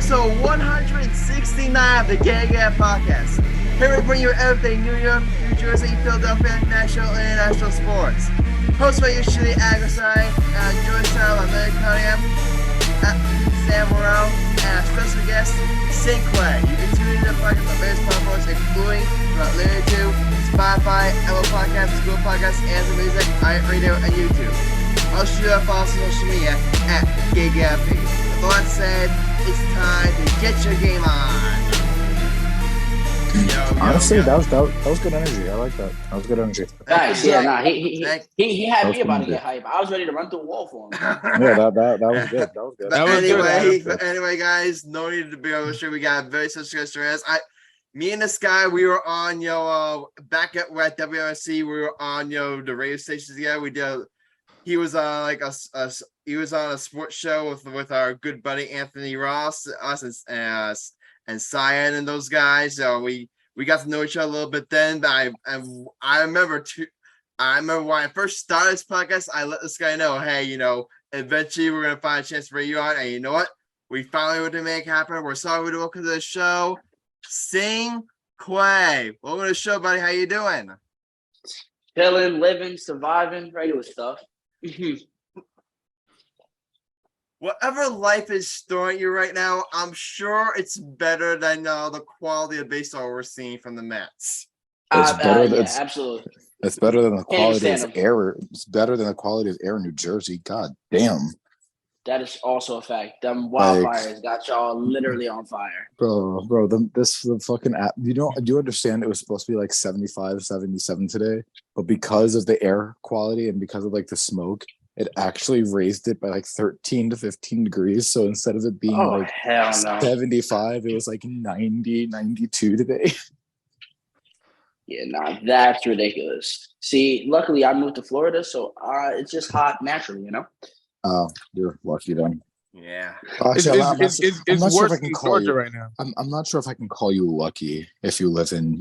episode 169 of the Gang Podcast. Here we bring you everything New York, New Jersey, Philadelphia, national and international sports. Hosted by usually Grassani, Joyce and Cunningham, Sam Morell, and our special guest, Cinquay. You can tune in to the podcast on various platforms, including Limited 2, Spotify, Apple Podcasts, Google Podcasts, Amazon Music, iHeartRadio, and YouTube. Also, you follow us on social media at GayGappy. With all that said, it's time to get your game on. Honestly, that was good energy. I like that. That was good energy. Nice. Yeah, nah. He had me about to get hype. I was ready to run through a wall for him. Yeah, that was good. That was good. Anyway, guys, no need to be over sure. We got a very special guest for us. Me and this guy, we were on back at WRC. We were on the radio stations together. We did. He was he was on a sports show with our good buddy Anthony Ross, us and Cyan and those guys. So we got to know each other a little bit then. But I remember when I first started this podcast, I let this guy know, hey, eventually we're gonna find a chance to bring you on. And you know what? We finally were to make it happen. We're sorry to welcome to the show, Cinquay. Welcome to the show, buddy. How you doing? Chilling, living, surviving, regular stuff. Whatever life is throwing you right now, I'm sure it's better than the quality of baseball we're seeing from the Mets. Absolutely. It's better than the quality of air. It's better than the quality of air in New Jersey. God damn. That is also a fact. Them wildfires got y'all literally on fire. Bro, the fucking app. Do you understand it was supposed to be like 75, 77 today? But because of the air quality and because of like the smoke, it actually raised it by like 13 to 15 degrees. So instead of it being 75, it was like 90, 92 today. Yeah, nah, that's ridiculous. See, luckily I moved to Florida, so it's just hot naturally, Oh, you're lucky then. Yeah. Actually, it's worse in Georgia right now. I'm not sure if I can call you lucky if you live in,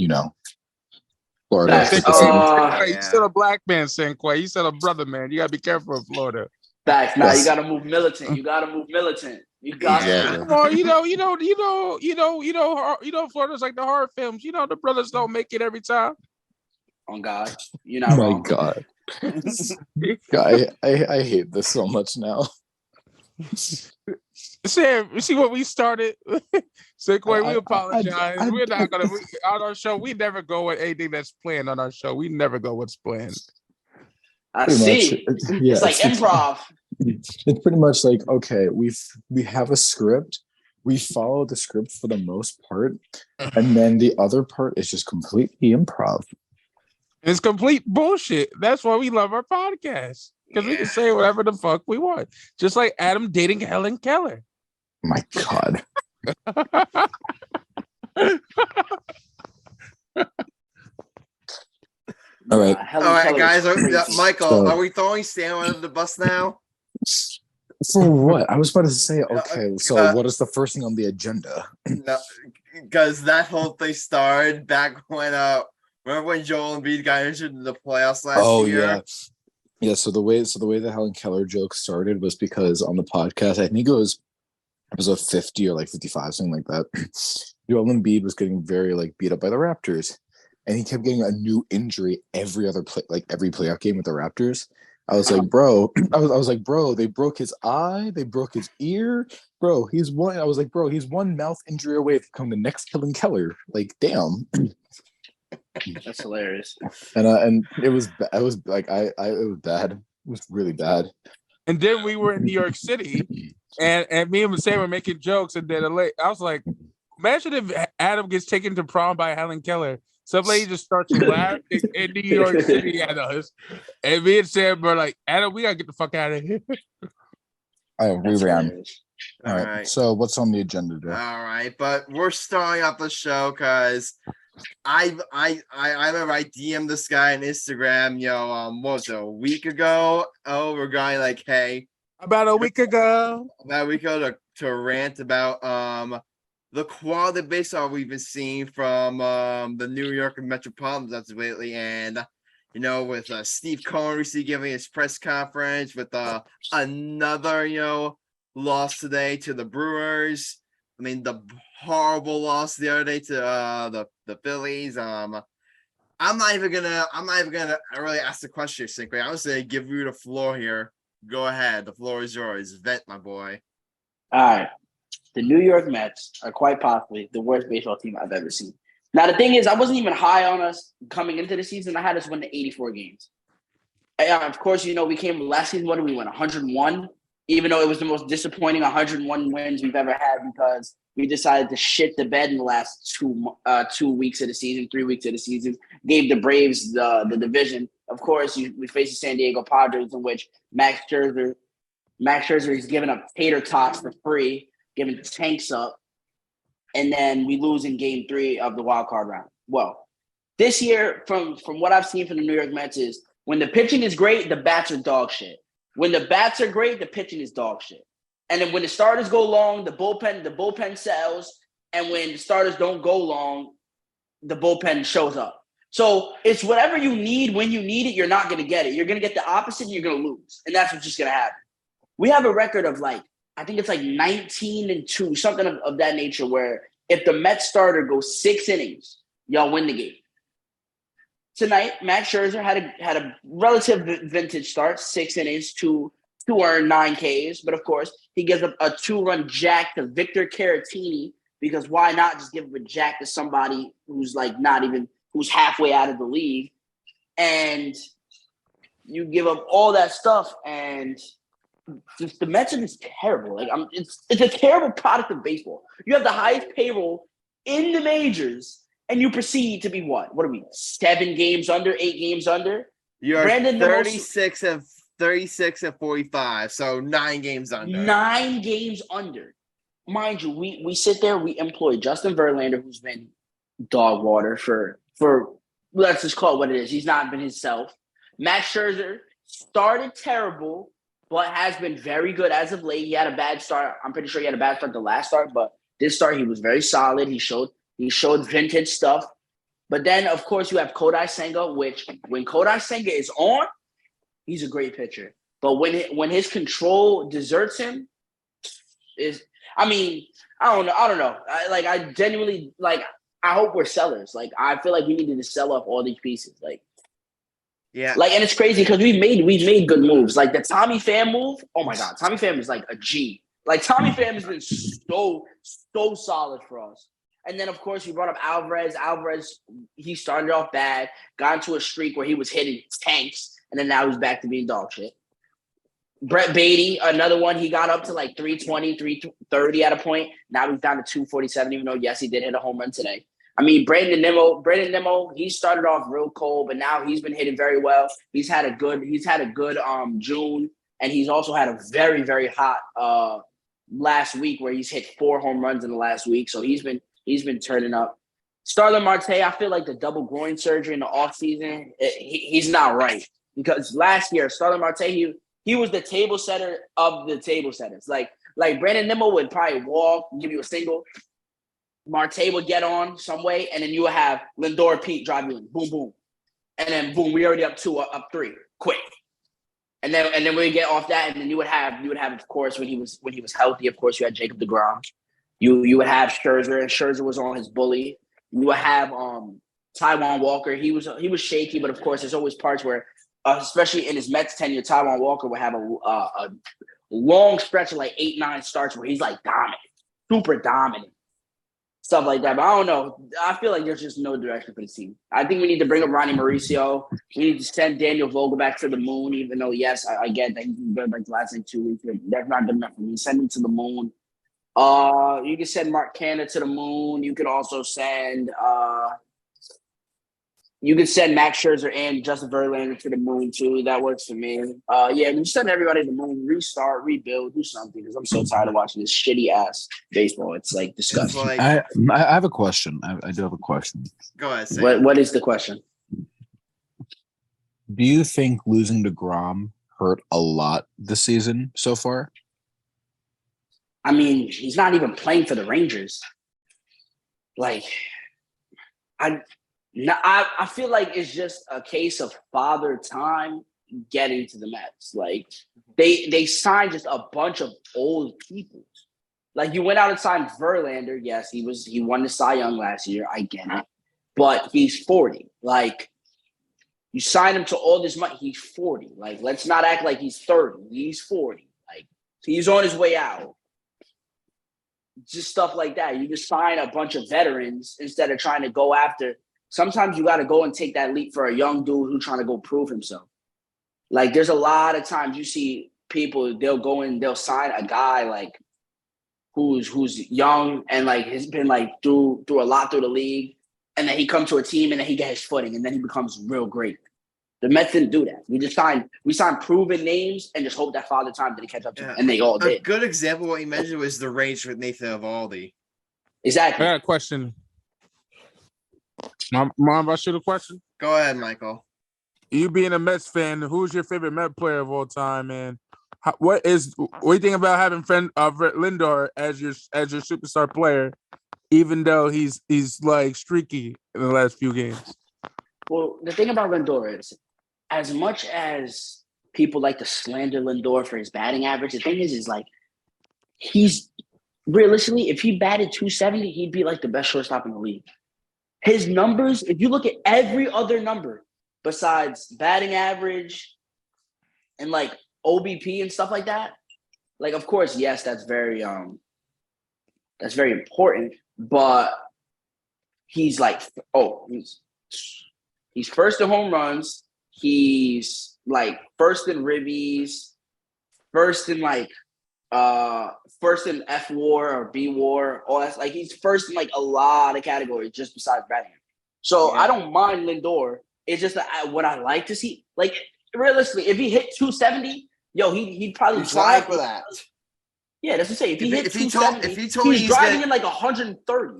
Florida. You said a black man, Cinquay. You said a brother, man. You gotta be careful in Florida. Facts. Nah, you gotta move militant. You got to. Come on, Florida's like the horror films. The brothers don't make it every time. On God, you're not wrong. My God. I hate this so much now. Sam, you see what we started? Cinquay, we apologize. We're not gonna on our show. We never go with anything that's planned on our show. We never go what's planned. I see. It's like improv. It's pretty much like, okay, we have a script. We follow the script for the most part, and then the other part is just completely improv. It's complete bullshit. That's why we love our podcast. Because we can say whatever the fuck we want. Just like Adam dating Helen Keller. My God. All right, guys. Michael, are we throwing Sam under the bus now? For what? I was about to say, okay, so what is the first thing on the agenda? No, because that whole thing started back when remember when Joel Embiid got injured in the playoffs last year? Yeah. So the way the Helen Keller joke started was because on the podcast, I think it was episode 50 or like 55, something like that. Joel Embiid was getting very beat up by the Raptors, and he kept getting a new injury every other every playoff game with the Raptors. I was like, bro, they broke his eye, they broke his ear, bro. He's one mouth injury away from becoming the next Helen Keller. Like, damn. That's hilarious. And it was bad. It was bad. It was really bad. And then we were in New York City, and me and Sam were making jokes, and then I was like, imagine if Adam gets taken to prom by Helen Keller. Some lady just starts laughing in New York City at us, and me and Sam were like, Adam, we gotta get the fuck out of here. We ran. All right. So what's on the agenda today? All right, but we're starting off the show because I remember I DM'd this guy on Instagram, what was it, a week ago? Oh, we're going like, hey. About a week ago to rant about the quality of baseball we've been seeing from the New York Metropolitans as of lately, and with Steve Cohen recently giving his press conference with another loss today to the Brewers. I mean, the horrible loss the other day to the Phillies. I'm not even gonna really ask the question, Cinquay. I'm just gonna give you the floor here. Go ahead. The floor is yours. Vent, my boy. All right. The New York Mets are quite possibly the worst baseball team I've ever seen. Now, the thing is, I wasn't even high on us coming into the season. I had us win the 84 games. Of course, we came last season. What did we win? 101, even though it was the most disappointing 101 wins we've ever had because we decided to shit the bed in the last 2 weeks of the season, 3 weeks of the season. Gave the Braves the division. Of course, we faced the San Diego Padres, in which Max Scherzer is giving up tater tots for free, giving tanks up, and then we lose in Game 3 of the wild card round. Well, this year, from what I've seen from the New York Mets is when the pitching is great, the bats are dog shit. When the bats are great, the pitching is dog shit. And then when the starters go long, the bullpen sells, and when the starters don't go long, the bullpen shows up. So it's whatever you need when you need it, you're not going to get it. You're going to get the opposite, and you're going to lose. And that's what's just going to happen. We have a record of I think it's 19-2, something of that nature, where if the Mets starter goes 6 innings, y'all win the game. Tonight, Max Scherzer had a relative vintage start, 6 innings, to earn 9 Ks. But of course, he gives up a 2-run jack to Victor Caratini, because why not just give a jack to somebody who's who's halfway out of the league? And you give up all that stuff, and just the Mets are just terrible. It's a terrible product of baseball. You have the highest payroll in the majors, and you proceed to be what? What are we? 7 games under, 8 games under? You're 36 and 45, so 9 games under. 9 games under. Mind you, we sit there, we employ Justin Verlander, who's been dog water for let's just call it what it is. He's not been himself. Max Scherzer started terrible, but has been very good as of late. He had a bad start. I'm pretty sure he had a bad start the last start, but this start he was very solid. He showed vintage stuff. But then, of course, you have Kodai Senga, which when Kodai Senga is on, he's a great pitcher. But when his control deserts him, I don't know. I genuinely, I hope we're sellers. I feel like we needed to sell off all these pieces. Yeah. And it's crazy because we've made good moves. The Tommy Pham move, oh my God, Tommy Pham is a G. Tommy Pham has been so solid for us. And then, of course, you brought up Alvarez. Alvarez, he started off bad, got into a streak where he was hitting tanks, and then now he's back to being dog shit. Brett Beatty, another one, he got up to 320, 330 at a point. Now he's down to 247, even though, yes, he did hit a home run today. Brandon Nimmo, he started off real cold, but now he's been hitting very well. He's had a good June, and he's also had a very, very hot last week where he's hit 4 home runs in the last week. So he's been turning up. Starlin Marte, I feel like the double groin surgery in the offseason, he's not right. Because last year, Starlin Marte, he was the table setter of the table setters. Like Brandon Nimmo would probably walk, give you a single. Marte would get on some way, and then you would have Lindor Pete drive you in. Boom, boom. And then, boom, we already up 2, up 3. Quick. And then we get off that, and then you would have, of course, when he was healthy, of course, you had Jacob deGrom. You would have Scherzer, and Scherzer was on his bully. You would have Taijuan Walker. He was shaky, but of course, there's always parts where, especially in his Mets tenure, Taijuan Walker would have a long stretch of 8, 9 starts where he's dominant, super dominant, stuff like that. But I don't know. I feel like there's just no direction for the team. I think we need to bring up Ronnie Mauricio. We need to send Daniel Vogelback to the moon, even though, yes, I get that he's been good the last 2 weeks. That's not good enough for me. Send him to the moon. You can send Mark Canna to the moon. You could also send Max Scherzer and Justin Verlander to the moon too. That works for me. We send everybody to the moon, restart, rebuild, do something, because I'm so tired of watching this shitty ass baseball. It's disgusting. I have a question. I do have a question. Go ahead. What is the question? Do you think losing DeGrom hurt a lot this season so far? He's not even playing for the Rangers. I feel like it's just a case of father time getting to the Mets. They signed just a bunch of old people. Like you went out and signed Verlander. Yes, he won the Cy Young last year. I get it, but he's 40. Like you signed him to all this money. He's 40. Like let's not act like he's 30. He's 40. Like he's on his way out. Just stuff like that. You just sign a bunch of veterans instead of trying to go after. Sometimes you got to go and take that leap for a young dude who's trying to go prove himself. Like there's a lot of times you see people, they'll go and they'll sign a guy like who's young and like has been like through a lot through the league, and then he comes to a team and then he gets his footing and then he becomes real great. The Mets didn't do that. We signed proven names and just hope that Father Time didn't catch up to them, and they all did. A good example of what you mentioned was the range with Nathan Eovaldi. Exactly. I got a question. Mom, I shoot a question. Go ahead, Michael. You being a Mets fan, who's your favorite Met player of all time, man? What do you think about having Lindor as your superstar player, even though he's like streaky in the last few games? Well, the thing about Lindor is, as much as people like to slander Lindor for his batting average, the thing is like he's realistically, if he batted 270, he'd be like the best shortstop in the league. His numbers, if you look at every other number besides batting average and like OBP and stuff like that, like of course, yes, that's very important, but he's like, he's first in home runs, he's like first in ribbies, first in F WAR or B WAR, all that. Like he's first in like a lot of categories just besides batting. So I don't mind Lindor. It's just that what I like to see. Like realistically, if he hit 270, he'd probably drive for that. Yeah, that's what I'm saying. If he hit 270, if he told me he's driving in like 130,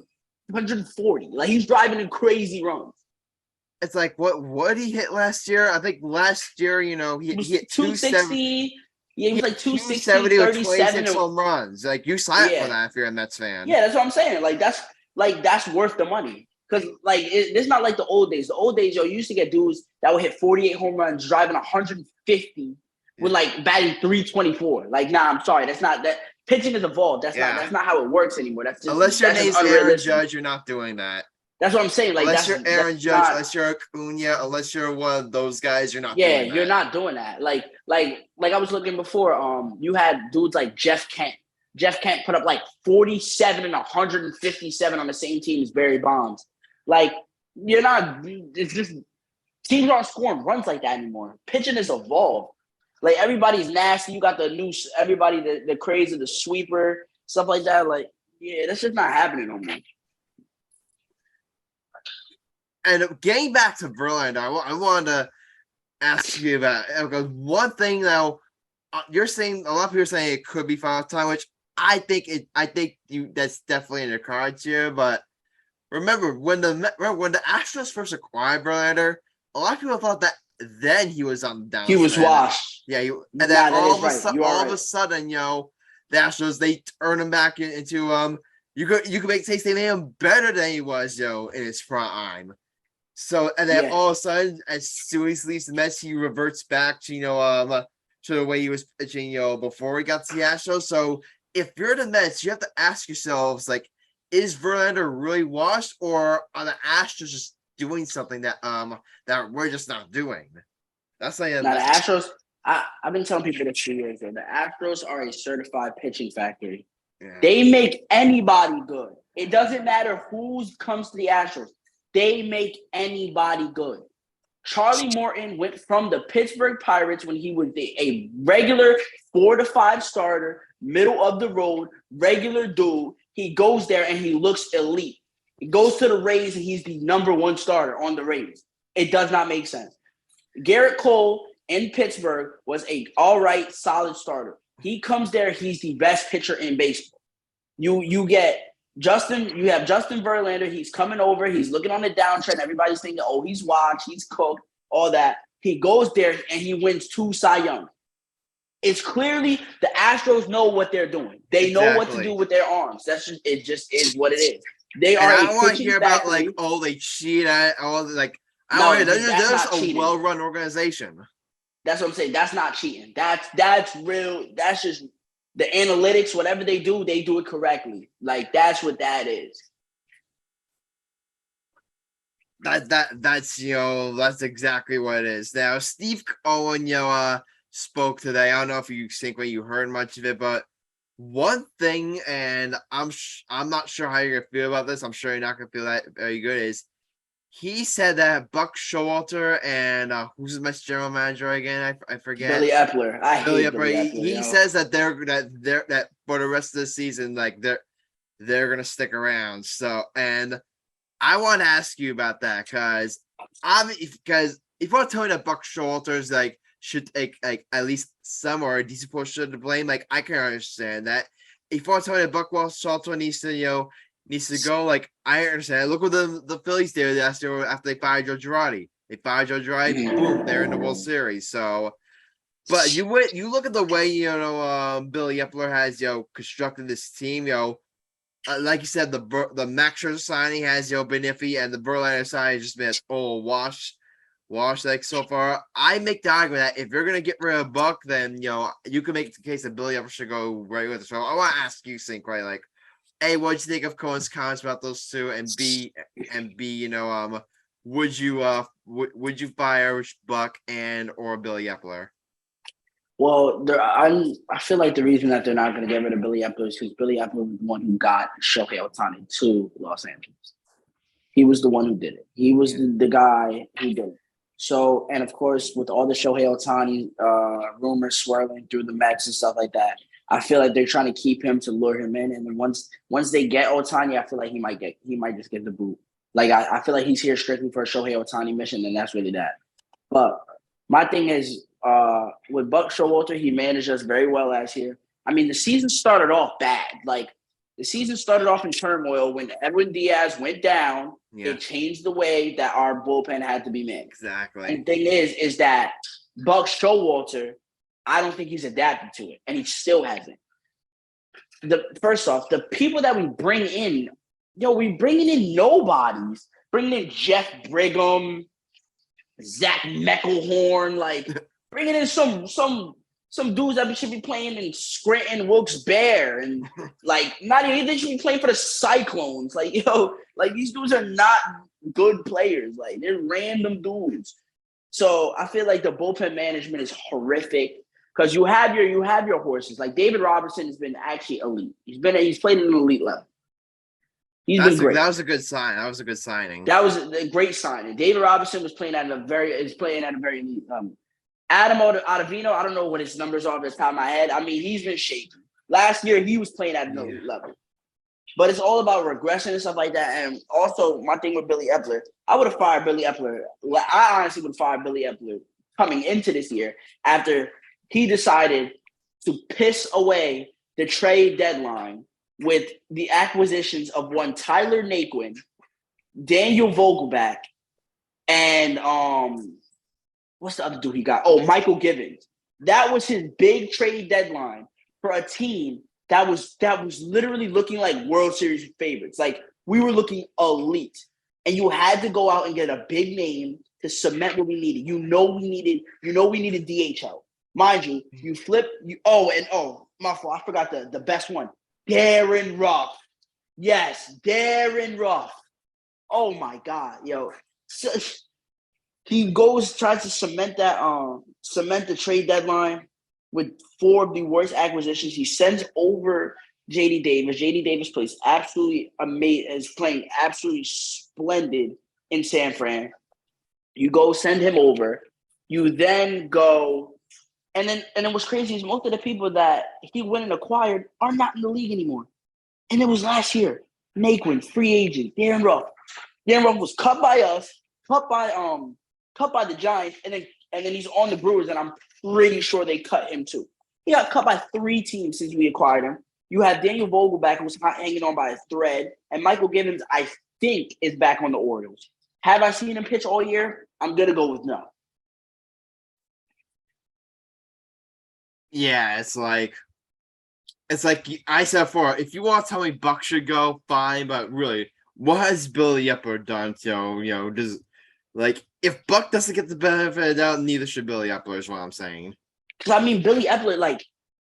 140. Like he's driving in crazy runs. It's like what did he hit last year? I think last year, he hit 260. Yeah, he was like 260, 270 with 37 26 home runs. Like you sign up for that if you're a Mets fan. Yeah, that's what I'm saying. Like that's worth the money. Because like it's not like the old days. The old days, you used to get dudes that would hit 48 home runs, driving 150 with like batting 324. Like, nah, I'm sorry, that's not that. Pitching has evolved. That's not how it works anymore. That's just unless your name's Aaron Judge, you're not doing that. That's what I'm saying. Like unless you're Aaron Judge, unless you're Acuna, unless you're one of those guys, you're not. Yeah, doing that. You're not doing that. Like I was looking before. You had dudes like Jeff Kent. Jeff Kent put up like 47 and 157 on the same team as Barry Bonds. Like you're not. It's just teams aren't scoring runs like that anymore. Pitching has evolved. Like everybody's nasty. You got the new everybody the craze of the sweeper stuff like that. Like that's just not happening no more. And getting back to Verlander, I wanted to ask you about because one thing though, you're saying a lot of people are saying it could be final time, which I think that's definitely in the cards here. But remember when the Astros first acquired Verlander, a lot of people thought that then he was on the down. He was washed. Yeah, and then all of a sudden, the Astros they turn him back into you could say they made him better than he was in his prime. So and then all of a sudden, as soon as he leaves the Mets, he reverts back to to the way he was pitching before he got to the Astros. So if you're the Mets, you have to ask yourselves like, is Verlander really washed, or are the Astros just doing something that we're just not doing? That's like the Astros. I've been telling people this for years. The Astros are a certified pitching factory. Yeah. They make anybody good. It doesn't matter who comes to the Astros. They make anybody good. Charlie Morton went from the Pittsburgh Pirates when he was a regular 4 to 5 starter, middle of the road, regular dude. He goes there and he looks elite. He goes to the Rays and he's the number 1 starter on the Rays. It does not make sense. Garrett Cole in Pittsburgh was a all right, solid starter. He comes there, he's the best pitcher in baseball. You get Justin Verlander, he's coming over, he's looking on the downtrend. Everybody's thinking, oh, he's washed, he's cooked, all that. He goes there and he wins 2 Cy Young. It's clearly the Astros know what they're doing. They know what to do with their arms. It just is what it is. They are. I don't want to hear about they cheat at all. They're a well-run organization. That's what I'm saying. That's not cheating. That's real. That's just the analytics, whatever they do it correctly. Like that's what that is. That's that's exactly what it is. Now Steve Cohen spoke today. I don't know if you think when you heard much of it, but one thing, and I'm not sure how you're gonna feel about this. I'm sure you're not gonna feel that very good. Is he said that Buck Showalter and who's the Mets general manager again? I forget. Billy Epler. I hate Billy Epler. He says that that for the rest of the season, like they're gonna stick around. So, and I want to ask you about that because if you want to tell me that Buck Showalter's like should take like at least some or a decent portion to blame, like I can understand that. If you want to tell me that Buck Showalter needs to go, like I understand. Look what the Phillies did last year after they fired Joe Girardi. They fired Joe Girardi, boom, they're in the World Series. So, but you look at the way Billy Epler has constructed this team. Like you said, the Max Scherzer signing has been iffy, and the Verlander signing has just been wash. Like so far, I make the argument that if you're gonna get rid of Buck, then you can make the case that Billy Epler should go right with it. So I want to ask you, Cinquay, like, A, what'd you think of Cohen's comments about those two, and B, would you fire Buck and or Billy Epler? Well, I feel like the reason that they're not going to get rid of Billy Epler is because Billy Epler was the one who got Shohei Ohtani to Los Angeles. He was the one who did it. He was the guy who did it. So, and of course, with all the Shohei Ohtani rumors swirling through the Mets and stuff like that, I feel like they're trying to keep him to lure him in. And then once they get Ohtani, I feel like he might just get the boot. Like I feel like he's here strictly for a Shohei Ohtani mission, and that's really that. But my thing is, with Buck Showalter, he managed us very well last year. I mean, the season started off bad. Like the season started off in turmoil when Edwin Diaz went down. Yeah. It changed the way that our bullpen had to be managed. Exactly. And the thing is that Buck Showalter, I don't think he's adapted to it, and he still hasn't. First off, the people that we bring in, we bringing in nobodies. Bringing in Jeff Brigham, Zach Meckelhorn, like bringing in some dudes that should be playing in Scranton Wilkes-Barre, and like not even they should be playing for the Cyclones. Like like these dudes are not good players. Like they're random dudes. So I feel like the bullpen management is horrific because you have your horses. Like David Robertson has been actually elite. He's played at an elite level. He's been great. That was a good sign. That was a good signing. That was a great signing. David Robinson was playing at a very elite level. Adam Ottavino, I don't know what his numbers are off the top of my head. I mean, he's been shaky. Last year, he was playing at an elite level. But it's all about regression and stuff like that. And also, my thing with Billy Epler, I would have fired Billy Epler. I honestly would have fired Billy Epler coming into this year after he decided to piss away the trade deadline with the acquisitions of one Tyler Naquin, Daniel Vogelback, and what's the other dude he got? Oh, Michael Givens. That was his big trade deadline for a team that was literally looking like World Series favorites. Like we were looking elite, and you had to go out and get a big name to cement what we needed. We needed DHL. Mind you, my fault. I forgot the best one. Darren Ruff. Yes, Darren Ruff. Oh my God, So he tries to cement the trade deadline with 4 of the worst acquisitions. He sends over JD Davis. JD Davis plays absolutely amazing, is playing absolutely splendid in San Fran. You go send him over. You then go. And then what's crazy is most of the people that he went and acquired are not in the league anymore. And it was last year. Naquin, free agent, Darren Ruff. Darren Ruff was cut by us, cut by the Giants, and then he's on the Brewers, and I'm pretty sure they cut him too. He got cut by 3 teams since we acquired him. You have Daniel Vogelback, who's hanging on by a thread, and Michael Givens, I think, is back on the Orioles. Have I seen him pitch all year? I'm gonna go with no. Yeah, it's like I said before, if you want to tell me Buck should go, fine, but really, what has Billy Epler done to, if Buck doesn't get the benefit of the doubt, neither should Billy Epler is what I'm saying. Because I mean Billy Epler,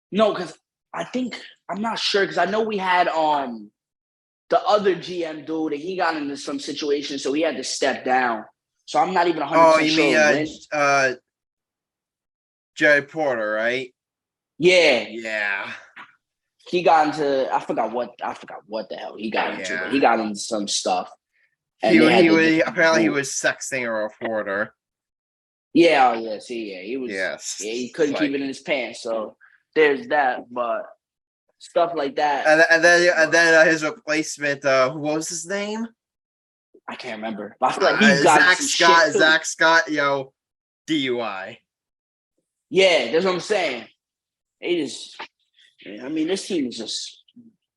because I think I'm not sure because I know we had the other GM dude and he got into some situation, so he had to step down. So I'm not even 100% Oh, you sure when. mean Jerry Porter, right? Yeah. Yeah. He got into I forgot what the hell he got into, but he got into some stuff. And Apparently he was sexting a reporter. Yeah, he was. Yes. Yeah, he couldn't keep it in his pants. So there's that, but stuff like that. And then his replacement, what was his name? I can't remember. But I feel like he's got some shit too. Zach Scott, DUI. Yeah, that's what I'm saying. This team is just,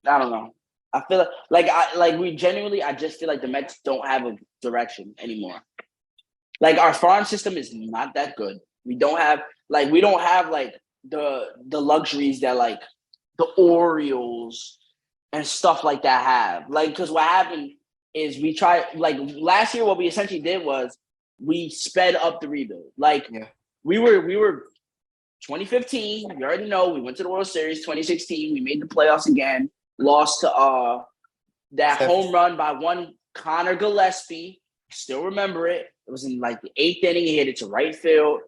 I don't know. I feel I just feel like the Mets don't have a direction anymore. Like our farm system is not that good. We don't have the luxuries that like the Orioles and stuff like that have. Like, because what happened is we tried, like last year, what we essentially did was we sped up the rebuild. Like we were 2015, you already know, we went to the World Series. 2016, we made the playoffs again, lost to that home run by one Connor Gillespie. Still remember it. It was in like the 8th inning. He hit it to right field.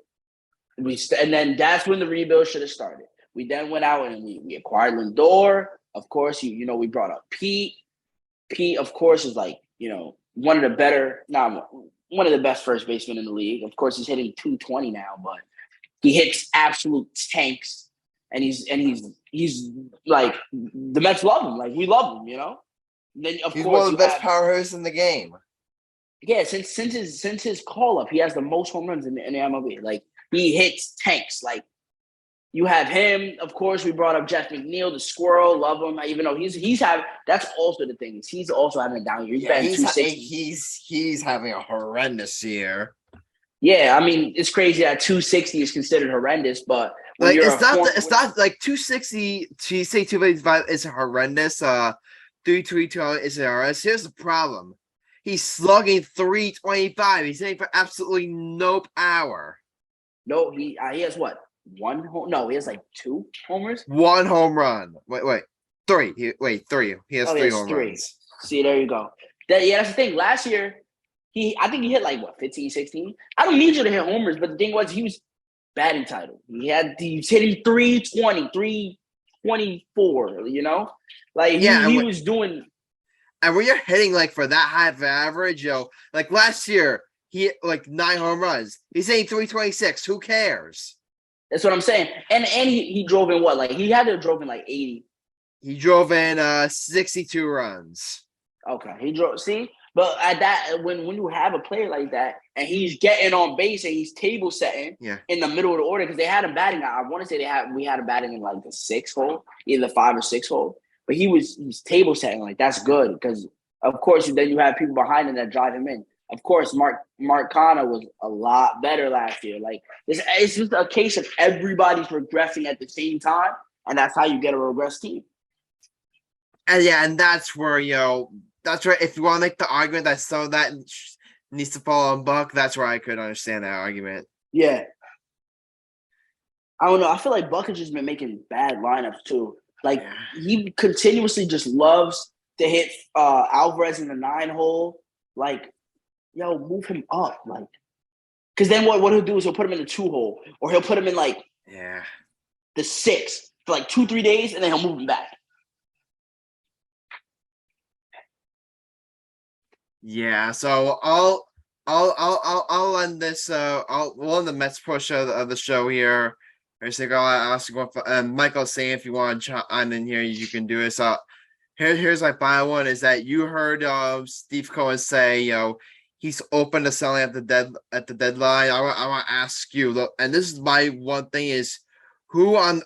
And then that's when the rebuild should have started. We then went out and we acquired Lindor. Of course, we brought up Pete. Pete, of course, is like, one of the best first basemen in the league. Of course, he's hitting 220 now, but he hits absolute tanks. And he's like, the Mets love him. Like, we love him, Then he's one of the best power hitters in the game. Yeah, since his call up, he has the most home runs in the MLB. Like, he hits tanks. Like, you have him. Of course, we brought up Jeff McNeil, the squirrel. Love him. Even though he's having. That's also the thing. He's also having a down year. He's having a horrendous year. Yeah, I mean, it's crazy that 260 is considered horrendous, but like it's not like 260. You say 285 is horrendous. 322 is horrendous. Here's the problem. He's slugging 325. He's hitting for absolutely no power. No, he has what? One home? No, he has like 2 homers. 1 home run. Wait, 3. Three. He has 3 home runs. See, there you go. That's the thing. Last year, I think he hit like 15, 16. I don't need you to hit homers, but the thing was he was batting title. He's hitting 320, 324. Like he was doing. And when you're hitting like for that high of average, like last year, he hit like 9 home runs. He's hitting 326. Who cares? That's what I'm saying. And he drove in what? Like he had to have drove in like 80. He drove in 62 runs. Okay. He drove. See? But at that, when you have a player like that and he's getting on base and he's table setting in the middle of the order, because they had him batting. I want to say we had him batting in like the 6th hole, either 5 or 6 hole. But he's table setting. Like, that's good because, of course, then you have people behind him that drive him in. Of course, Mark Connor was a lot better last year. Like, it's just a case of everybody's regressing at the same time, and that's how you get a regress team. And that's where, that's right. If you want to make the argument that some of that needs to fall on Buck, that's where I could understand that argument. Yeah. I don't know. I feel like Buck has just been making bad lineups, too. Like, he continuously just loves to hit Alvarez in the 9 hole. Like, move him up. Like, because then what he'll do is he'll put him in the 2 hole, or he'll put him in like the 6 for like 2-3 days, and then he'll move him back. Yeah. So I'll end this. We'll end the Mets push of the show here. I think I'll ask you Michael, say if you want to chime in here, you can do it. So here's my final one: is that you heard Steve Cohen say, he's open to selling at the deadline. I want to ask you, and this is my one thing: is who on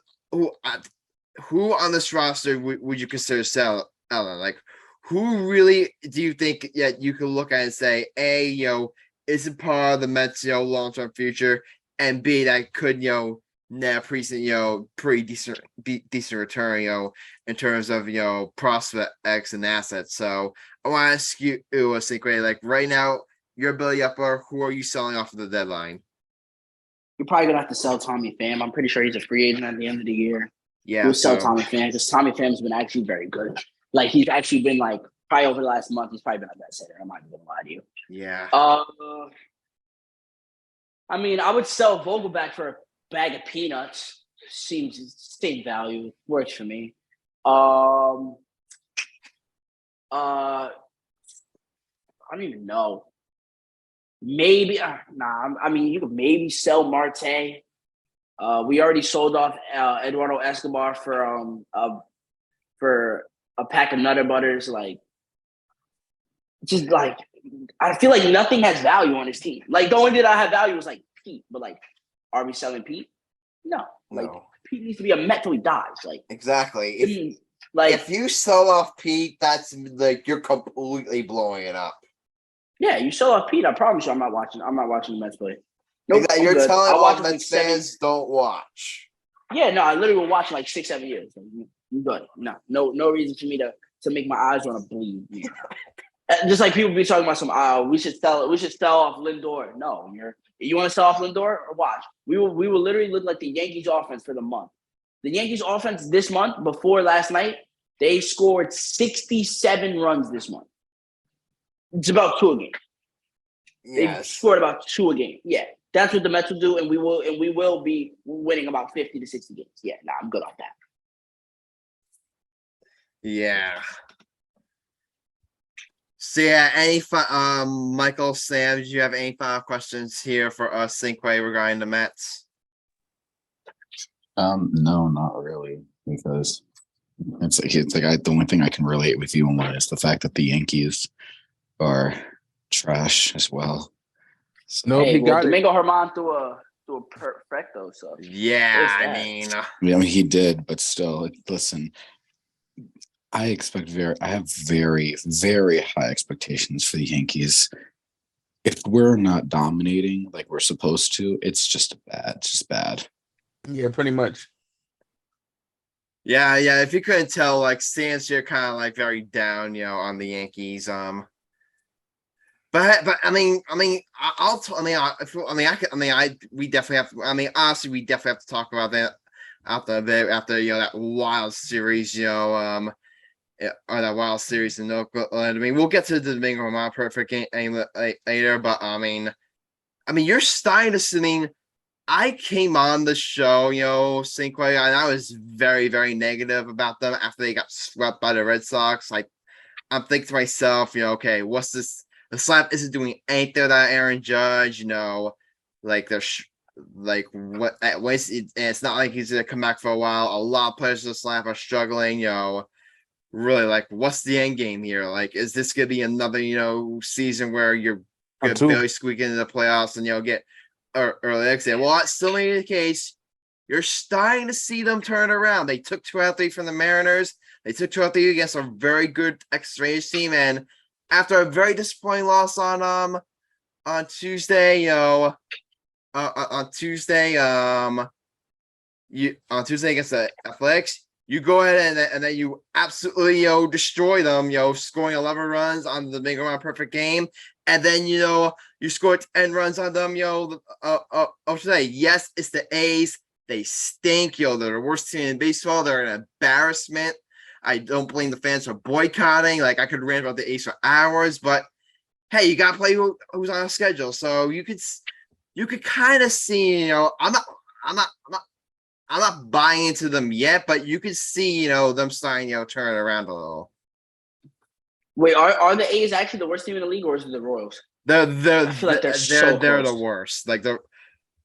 this roster would you consider selling? Like, who really do you think you could look at and say, A, isn't part of the Mets long-term future, and B, that could pretty decent return in terms of prospects and assets. So I want to ask you, Cinquay, like right now, your Billy Upper, who are you selling off of the deadline? You're probably gonna have to sell Tommy Pham. I'm pretty sure he's a free agent at the end of the year. Yeah. We'll sell So, Tommy Pham because Tommy Pham's been actually very good. Like he's actually been like probably over the last month, he's probably been a best hitter. I'm not even gonna lie to you. yeah. I mean, I would sell Vogelback for a bag of peanuts. Seems same value. Works for me. I don't even know. Maybe I mean, you could maybe sell Marte. We already sold off Eduardo Escobar for a pack of Nutter Butters. Like, just like I feel like nothing has value on his team. Like the only thing that I have value was like Pete, but like, are we selling Pete? No. Like No. Pete needs to be a Met till he dies. Like Exactly. if you sell off Pete, that's like you're completely blowing it up. yeah, you sell off Pete. I promise you, I'm not watching the Mets play. Nope, Exactly. I'm You're good. telling I'll all watch it Mets like fans don't watch. Yeah, no, I literally will watch like 6-7 years. I'm good. No reason for me to make my eyes want to bleed. Just like people be talking about some, we should sell off Lindor. No, you want to sell off Lindor or watch? We will literally look like the Yankees offense for the month. The Yankees offense this month, before last night, they scored 67 runs this month. It's about 2 a game. They Yes. scored about 2 a game. Yeah, that's what the Mets will do, and we will be winning about 50 to 60 games. Yeah, I'm good on that. Yeah. So yeah, Michael, Sam, do you have any final questions here for us, Cinquay, regarding the Mets? No, not really, because it's like the only thing I can relate with you on is the fact that the Yankees are trash as well. So, No, he got it. Domingo Germán threw a perfecto. So Yeah, There's I that. mean, he did, but still, listen. I have very, very high expectations for the Yankees. If we're not dominating like we're supposed to, it's just bad. Yeah, pretty much. yeah. If you couldn't tell, like Stan's here, kind of like very down, on the Yankees. But we definitely have. Honestly, we definitely have to talk about that after that wild series, or that wild series in Oakland. I mean, we'll get to the Domingo Germán perfect game later, but I mean, you're starting to see. I came on the show, Cinquay, and I was very, very negative about them after they got swept by the Red Sox. Like, I'm thinking to myself, okay, what's this? The slap isn't doing anything without Aaron Judge, like they're what? It's not like he's gonna come back for a while. A lot of players in the slap are struggling, Really, like, what's the end game here? Like, is this gonna be another, season where you're gonna barely squeak into the playoffs and get early exit? Well, that's still not the case. You're starting to see them turn around. They took 2 out of 3 from the Mariners. They took 2 out of 3 against a very good X-Rays team, and after a very disappointing loss on Tuesday, on Tuesday against the Athletics, you go ahead and then you absolutely destroy them, scoring 11 runs on the Domingo Germán perfect game, and then you scored 10 runs on them, today. Yes, it's the A's. They stink, They're the worst team in baseball. They're an embarrassment. I don't blame the fans for boycotting. Like, I could rant about the A's for hours, but hey, you gotta play who's on a schedule. So you could kind of see, I'm not buying into them yet, but you could see, them starting, turn it around a little. Wait, are the A's actually the worst team in the league, or is it the Royals? I feel like they're the worst. Like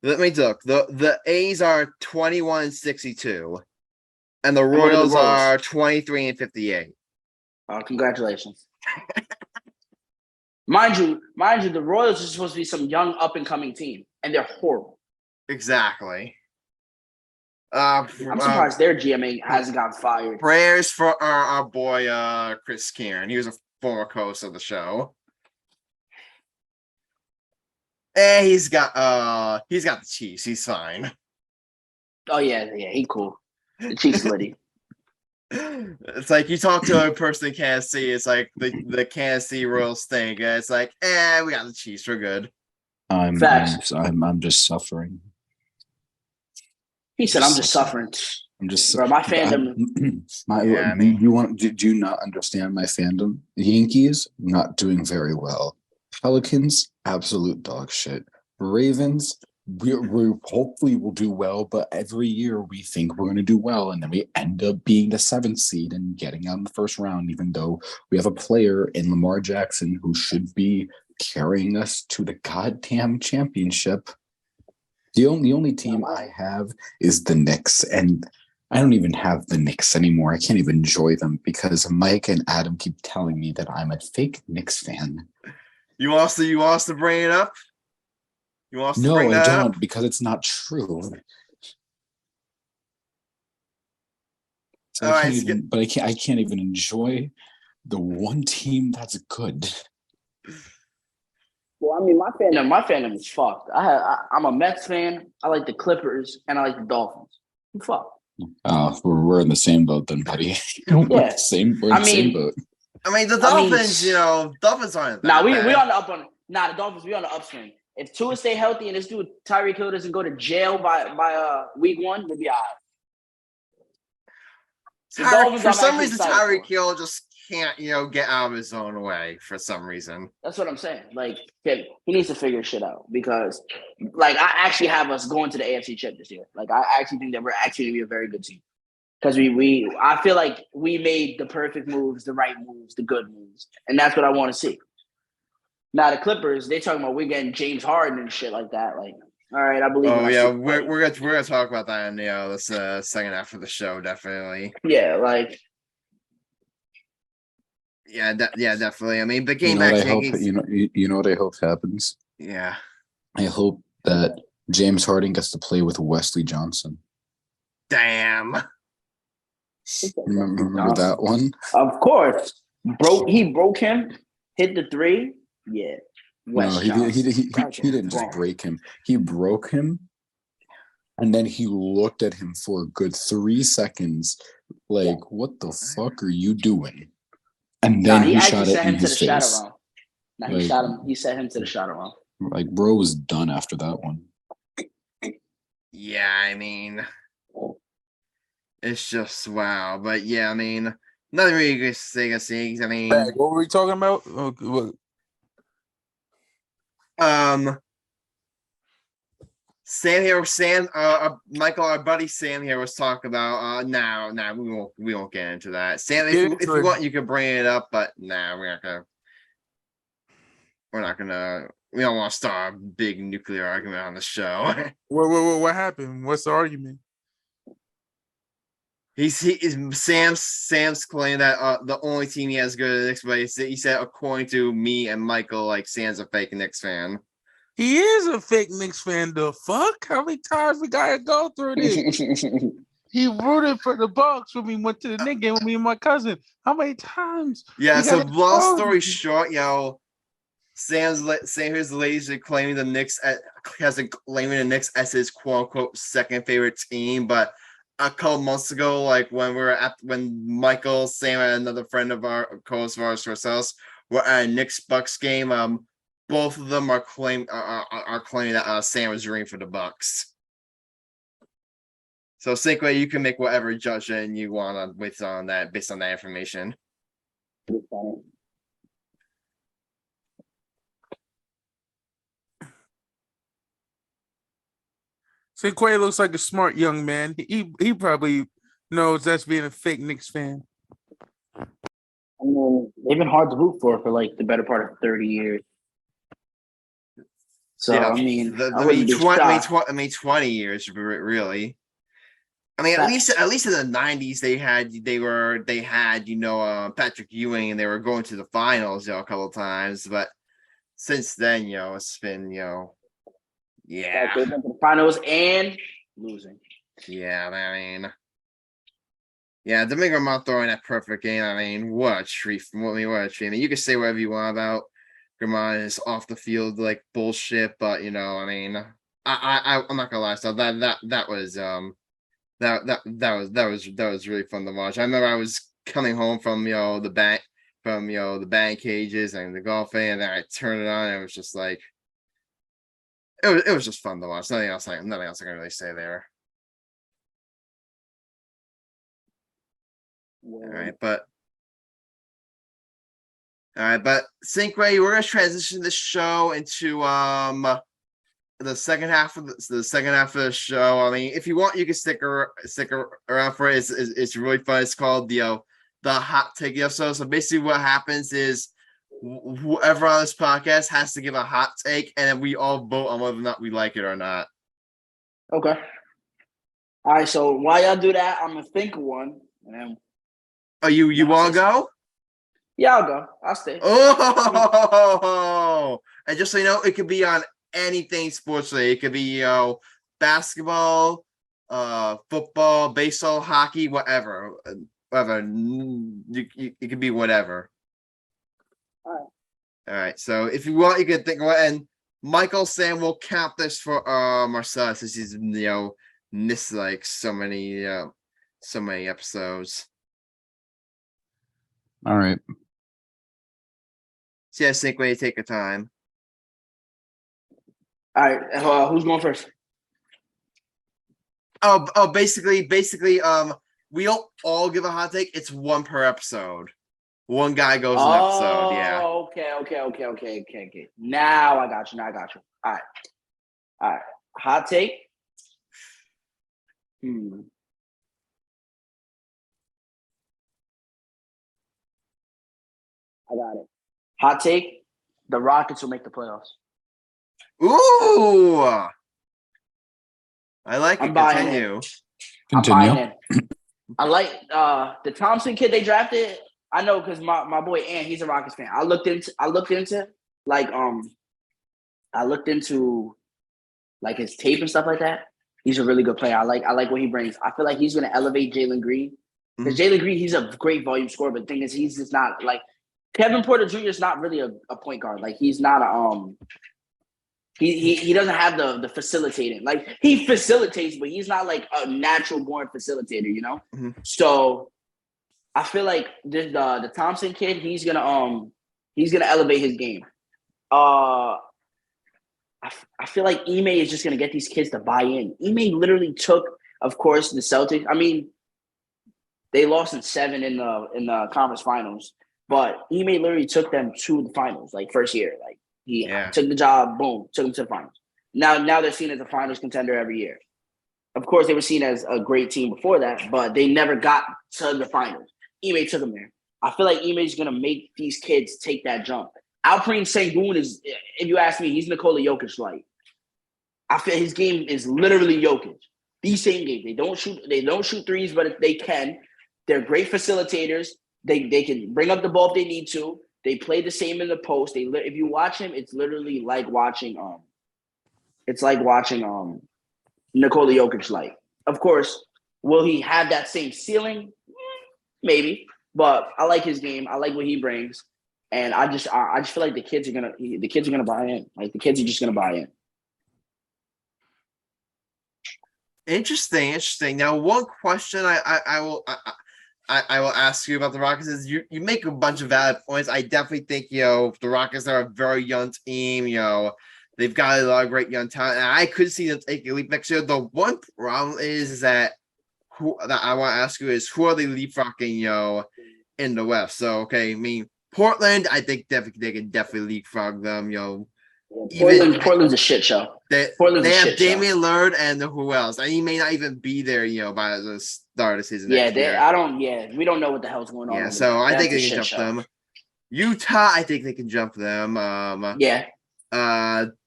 let me look. The A's are 21-62. And the Royals are 23-58. Congratulations. Mind you, the Royals are supposed to be some young up-and-coming team, and they're horrible. Exactly. I'm surprised their GMA hasn't gotten fired. Prayers for our boy Chris Kieran. He was a former host of the show. He's got the Chiefs. He's fine. Oh yeah, he cool. The Chiefs litty. It's like you talk to a person in Kansas City, it's like the Kansas City Royals think. It's like, we got the Chiefs, we're good. I'm just suffering. He said, "I'm just suffering." I'm just Bro, my fandom. Yeah, I mean- do you not understand my fandom? The Yankees not doing very well. Pelicans, absolute dog shit. Ravens, we hopefully will do well, but every year we think we're going to do well, and then we end up being the 7th seed and getting out in the first round, even though we have a player in Lamar Jackson who should be carrying us to the goddamn championship. The only team I have is the Knicks, and I don't even have the Knicks anymore. I can't even enjoy them because Mike and Adam keep telling me that I'm a fake Knicks fan. You want us to bring it up? You want us to No, bring I that don't, up? because it's not true. So All I right, can't even, but I can't even enjoy the one team that's good. Well, I mean, my fandom is fucked. I'm a Mets fan. I like the Clippers and I like the Dolphins. I'm fucked. We're in the same boat then, buddy. We're in the same boat. I mean, the Dolphins, Dolphins aren't that Nah, we bad. on the up on. Nah, the Dolphins, we on the upswing. If Tua stay healthy and this dude Tyreek Hill doesn't go to jail by week 1, we'll be all right. For some reason, excited Tyreek for. Hill just can't, get out of his own way for some reason. That's what I'm saying. Like, he needs to figure shit out because, like, I actually have us going to the AFC Chip this year. Like, I actually think that we're actually going to be a very good team because I feel like we made the perfect moves, the right moves, the good moves, and that's what I want to see. Now the Clippers, they talking about we're getting James Harden and shit like that. Like, all right, I believe. Oh yeah, we're gonna talk about that in this second half of the show, definitely. Yeah, like. Yeah, definitely. I mean, but Game What I Yankees. hope, you know what I hope happens? Yeah. I hope that James Harden gets to play with Wesley Johnson. Damn. Remember that one? Of course. He broke him, hit the 3. Yeah. No, he didn't just break him. He broke him, and then he looked at him for a good 3 seconds, like, what the fuck are you doing? And then he shot it in his face. He sent him to the shot around. Like, bro was done after that one. Yeah, I mean, it's just wow. But yeah, I mean, nothing really good to say. I mean, what were we talking about? Sam here, Michael, our buddy Sam here was talking about. We won't get into that. Sam, if you want, you can bring it up, but we're not gonna. We don't want to start a big nuclear argument on the show. What happened? What's the argument? Sam's claiming that the only team he has good at Knicks, but he said according to me and Michael, like Sam's a fake Knicks fan. He is a fake Knicks fan. The fuck? How many times we gotta go through this? He rooted for the Bucks when we went to the Knicks game with me and my cousin. How many times? Yeah. So long story short, Sam here's the ladies claiming the Knicks claiming the Knicks as his quote unquote second favorite team, but a couple months ago, like when Michael, Sam, and another friend of our co-host of ours, Marcellus, were at a Knicks Bucks game, both of them are claiming that Sam was rooting for the Bucks. So Cinquay, you can make whatever judgment you want based on that information. Cinquay looks like a smart young man. He probably knows that's being a fake Knicks fan. I mean, they've been hard to root for like the better part of 30 years. So yeah, I mean, 20 years really. I mean, at least in the 90s they had Patrick Ewing, and they were going to the finals a couple of times, but since then it's been yeah, they've been to the finals and losing. Yeah, I mean, Domingo Germán throwing that perfect game. I mean, what a treat! I mean, you can say whatever you want about Germán is off the field like bullshit, but I mean, I'm not gonna lie. So that was really fun to watch. I remember I was coming home from the batting cages and the golfing, and then I turned it on, and it was just like it was just fun to watch. Nothing else I can really say there. All right, but Cinquay, we're gonna transition this show into the second half of the show. I mean, if you want, you can stick around for it. It's really fun. It's called the hot take episode. So basically, what happens is whoever on this podcast has to give a hot take, and then we all vote on whether or not we like it or not. Okay. All right. So while y'all do that, I'm gonna think of one. And then you want to go? Yeah, I'll go. I'll stay. Oh, and just so you know, it could be on anything sports related. It could be basketball, football, baseball, hockey, whatever. It could be whatever. All right. So if you want, you can think of it. And Michael Sam will count this for Marcellus, since he's missed like so many episodes. All right. So yeah, Cinquay, take your time. All right. Who's going first? Basically, we don't all give a hot take. It's one per episode. One guy goes an episode. Yeah. Okay. Now I got you. All right. Hot take. I got it. Hot take. The Rockets will make the playoffs. Ooh. I like it. Continue. I like the Thompson kid they drafted. I know because my boy Ant, he's a Rockets fan. I looked into his tape and stuff like that. He's a really good player. I like what he brings. I feel like he's gonna elevate Jalen Green. Because Jalen Green, he's a great volume scorer, but the thing is he's just not like Kevin Porter Jr. is not really a point guard. Like he's not he doesn't have the facilitating. Like he facilitates, but he's not like a natural born facilitator, you know? Mm-hmm. So I feel like the Thompson kid, he's gonna elevate his game. I feel like Ime is just gonna get these kids to buy in. Ime literally took, of course, the Celtics. I mean, they lost in 7 in the conference finals, but Ime literally took them to the finals, like first year. Like he took the job, boom, took them to the finals. Now they're seen as a finals contender every year. Of course, they were seen as a great team before that, but they never got to the finals. Ime took them there. I feel like Ime is gonna make these kids take that jump. Alperen Sengun is, if you ask me, he's Nikola Jokic like. I feel his game is literally Jokic. These same games. They don't shoot threes, but if they can, they're great facilitators. They can bring up the ball if they need to. They play the same in the post. If you watch him, it's literally like watching Nikola Jokic like. Of course, will he have that same ceiling? Maybe. But I like his game. I like what he brings. And I just feel like the kids are gonna buy in. Like the kids are just gonna buy in. Interesting. Now, one question I will ask you about the Rockets is you make a bunch of valid points. I definitely think the Rockets are a very young team. They've got a lot of great young talent, and I could see them take a leap next year. The one problem is that I want to ask you is who are they leapfrogging in the West? So okay, I mean Portland, I think they can definitely leapfrog them. Portland's a shit show. They have Damian Lillard and who else? And he may not even be there, by the start of the season. Yeah, we don't know what the hell's going on. Yeah, so I think they can jump them. Utah, I think they can jump them.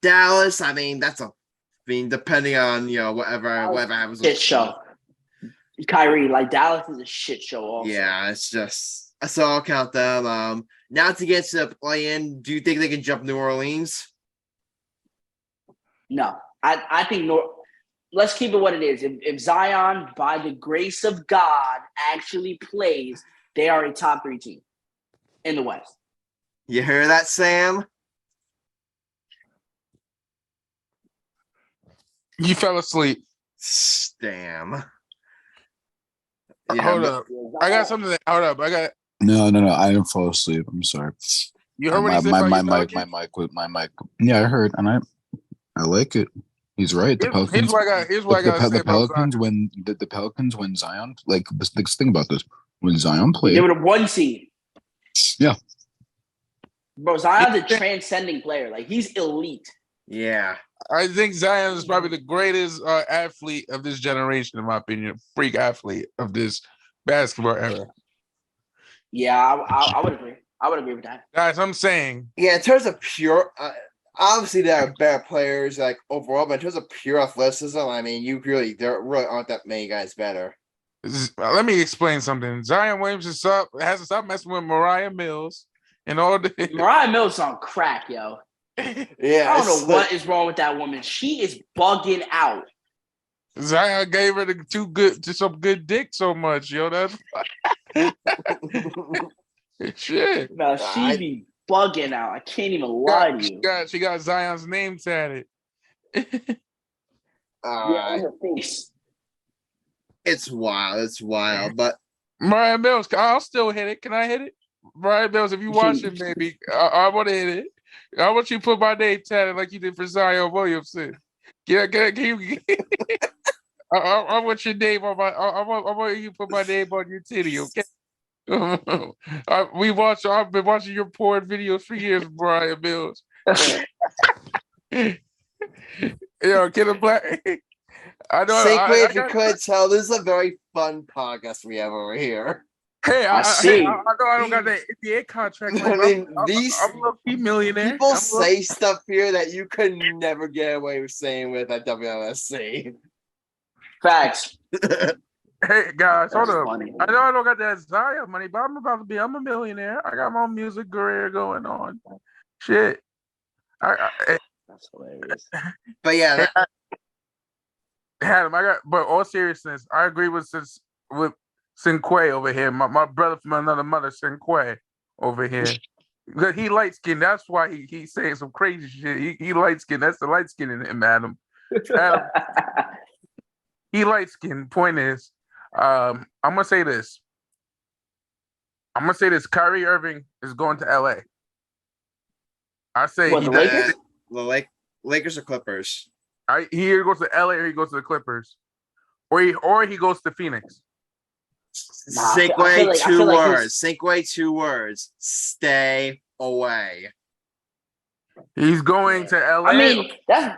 Dallas, I mean, depending on whatever happens. Shit show. Kyrie, like Dallas is a shit show. Also. Yeah, it's just. So I'll count them. Now to get to the play-in, do you think they can jump New Orleans? No, I think let's keep it what it is. If Zion, by the grace of God, actually plays, they are a top 3 team in the West. You hear that, Sam? You fell asleep. Damn. Hold up. I got something. Hold up. No. I didn't fall asleep. I'm sorry. You heard what he said my mic. Yeah, I heard, and I like it. He's right. The Pelicans. Here's what I got. The Pelicans when Zion. Like, think about this. When Zion played. They were the 1 seed. Yeah. Bro, Zion's a transcending player. Like, he's elite. Yeah. I think Zion is probably the greatest athlete of this generation, in my opinion. Freak athlete of this basketball era. Yeah, I would agree. I would agree with that. Guys, I'm saying. Yeah, in terms of pure, obviously there are better players like overall, but in terms of pure athleticism, I mean, there really aren't that many guys better. Let me explain something. Zion Williams has to stop messing with Mariah Mills and all the Mariah Mills on crack, yo. Yeah, I don't know what is wrong with that woman. She is bugging out. Zion gave her some good dick so much, yo. That's shit. No, she be bugging out. I can't even lie to you. She got Zion's name tatted. On her face. It's wild, but Mariah Mills, I'll still hit it. Can I hit it? Mariah Mills, if you watch it, baby, I want to hit it. I want you to put my name tatted like you did for Zion Williamson. Can you I want your name on my. I want you to put my name on your titty, okay? I've been watching your porn videos for years, Brian Mills. Yo, get a black. I know. Cinquay, if you could tell, this is a very fun podcast we have over here. Hey, I see. know I don't got that NBA contract. I mean, I'm a low-key millionaire. People say stuff here that you could never get away with saying with at WLSC. Facts. Hey guys, hold up. Funny. I know I don't got that Zion money, but I'm a millionaire. I got my own music career going on. Shit. That's hilarious. But yeah, but all seriousness, I agree with Cinquay over here. My brother from another mother, Cinquay, over here. Because he light skinned. That's why he's saying some crazy shit. He light skinned. That's the light skin in him, Adam. He light skinned. Point is, I'm gonna say this. Kyrie Irving is going to LA. I say What, the Lakers? The Lakers or Clippers? He either goes to LA or he goes to the Clippers. Or he goes to Phoenix. Cinquay, two words. Cinquay, 2 words. Stay away. He's going to LA. I mean, I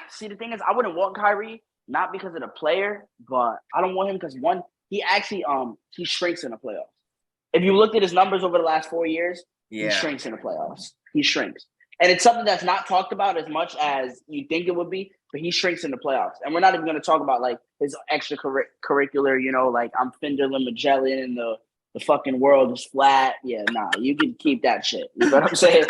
see, the thing is, I wouldn't want Kyrie, not because of the player, but I don't want him because, one, he actually he shrinks in the playoffs. If you looked at his numbers over the last 4 years, he shrinks in the playoffs. He shrinks. And it's something that's not talked about as much as you think it would be, but he shrinks in the playoffs. And we're not even going to talk about, like, his extracurricular, like, I'm Fender Magellan and the fucking world is flat. Yeah, nah, you can keep that shit. You know what I'm saying?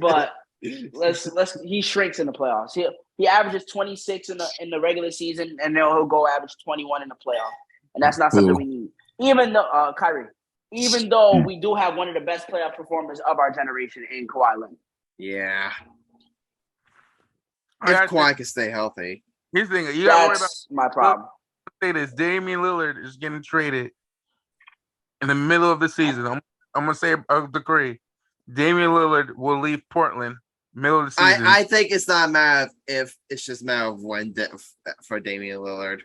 But he shrinks in the playoffs. He averages 26 in the regular season, and then he'll go average 21 in the playoff. And that's not something we need. Even though Kyrie. Even though we do have one of the best playoff performers of our generation in Kawhi Leonard. Yeah. If Kawhi can stay healthy. Here's the thing. You got to worry about my problem. Say this: Damian Lillard is getting traded in the middle of the season. I'm going to say a decree. Damian Lillard will leave Portland middle of the season. I think it's not a matter of if, it's just a matter of when for Damian Lillard.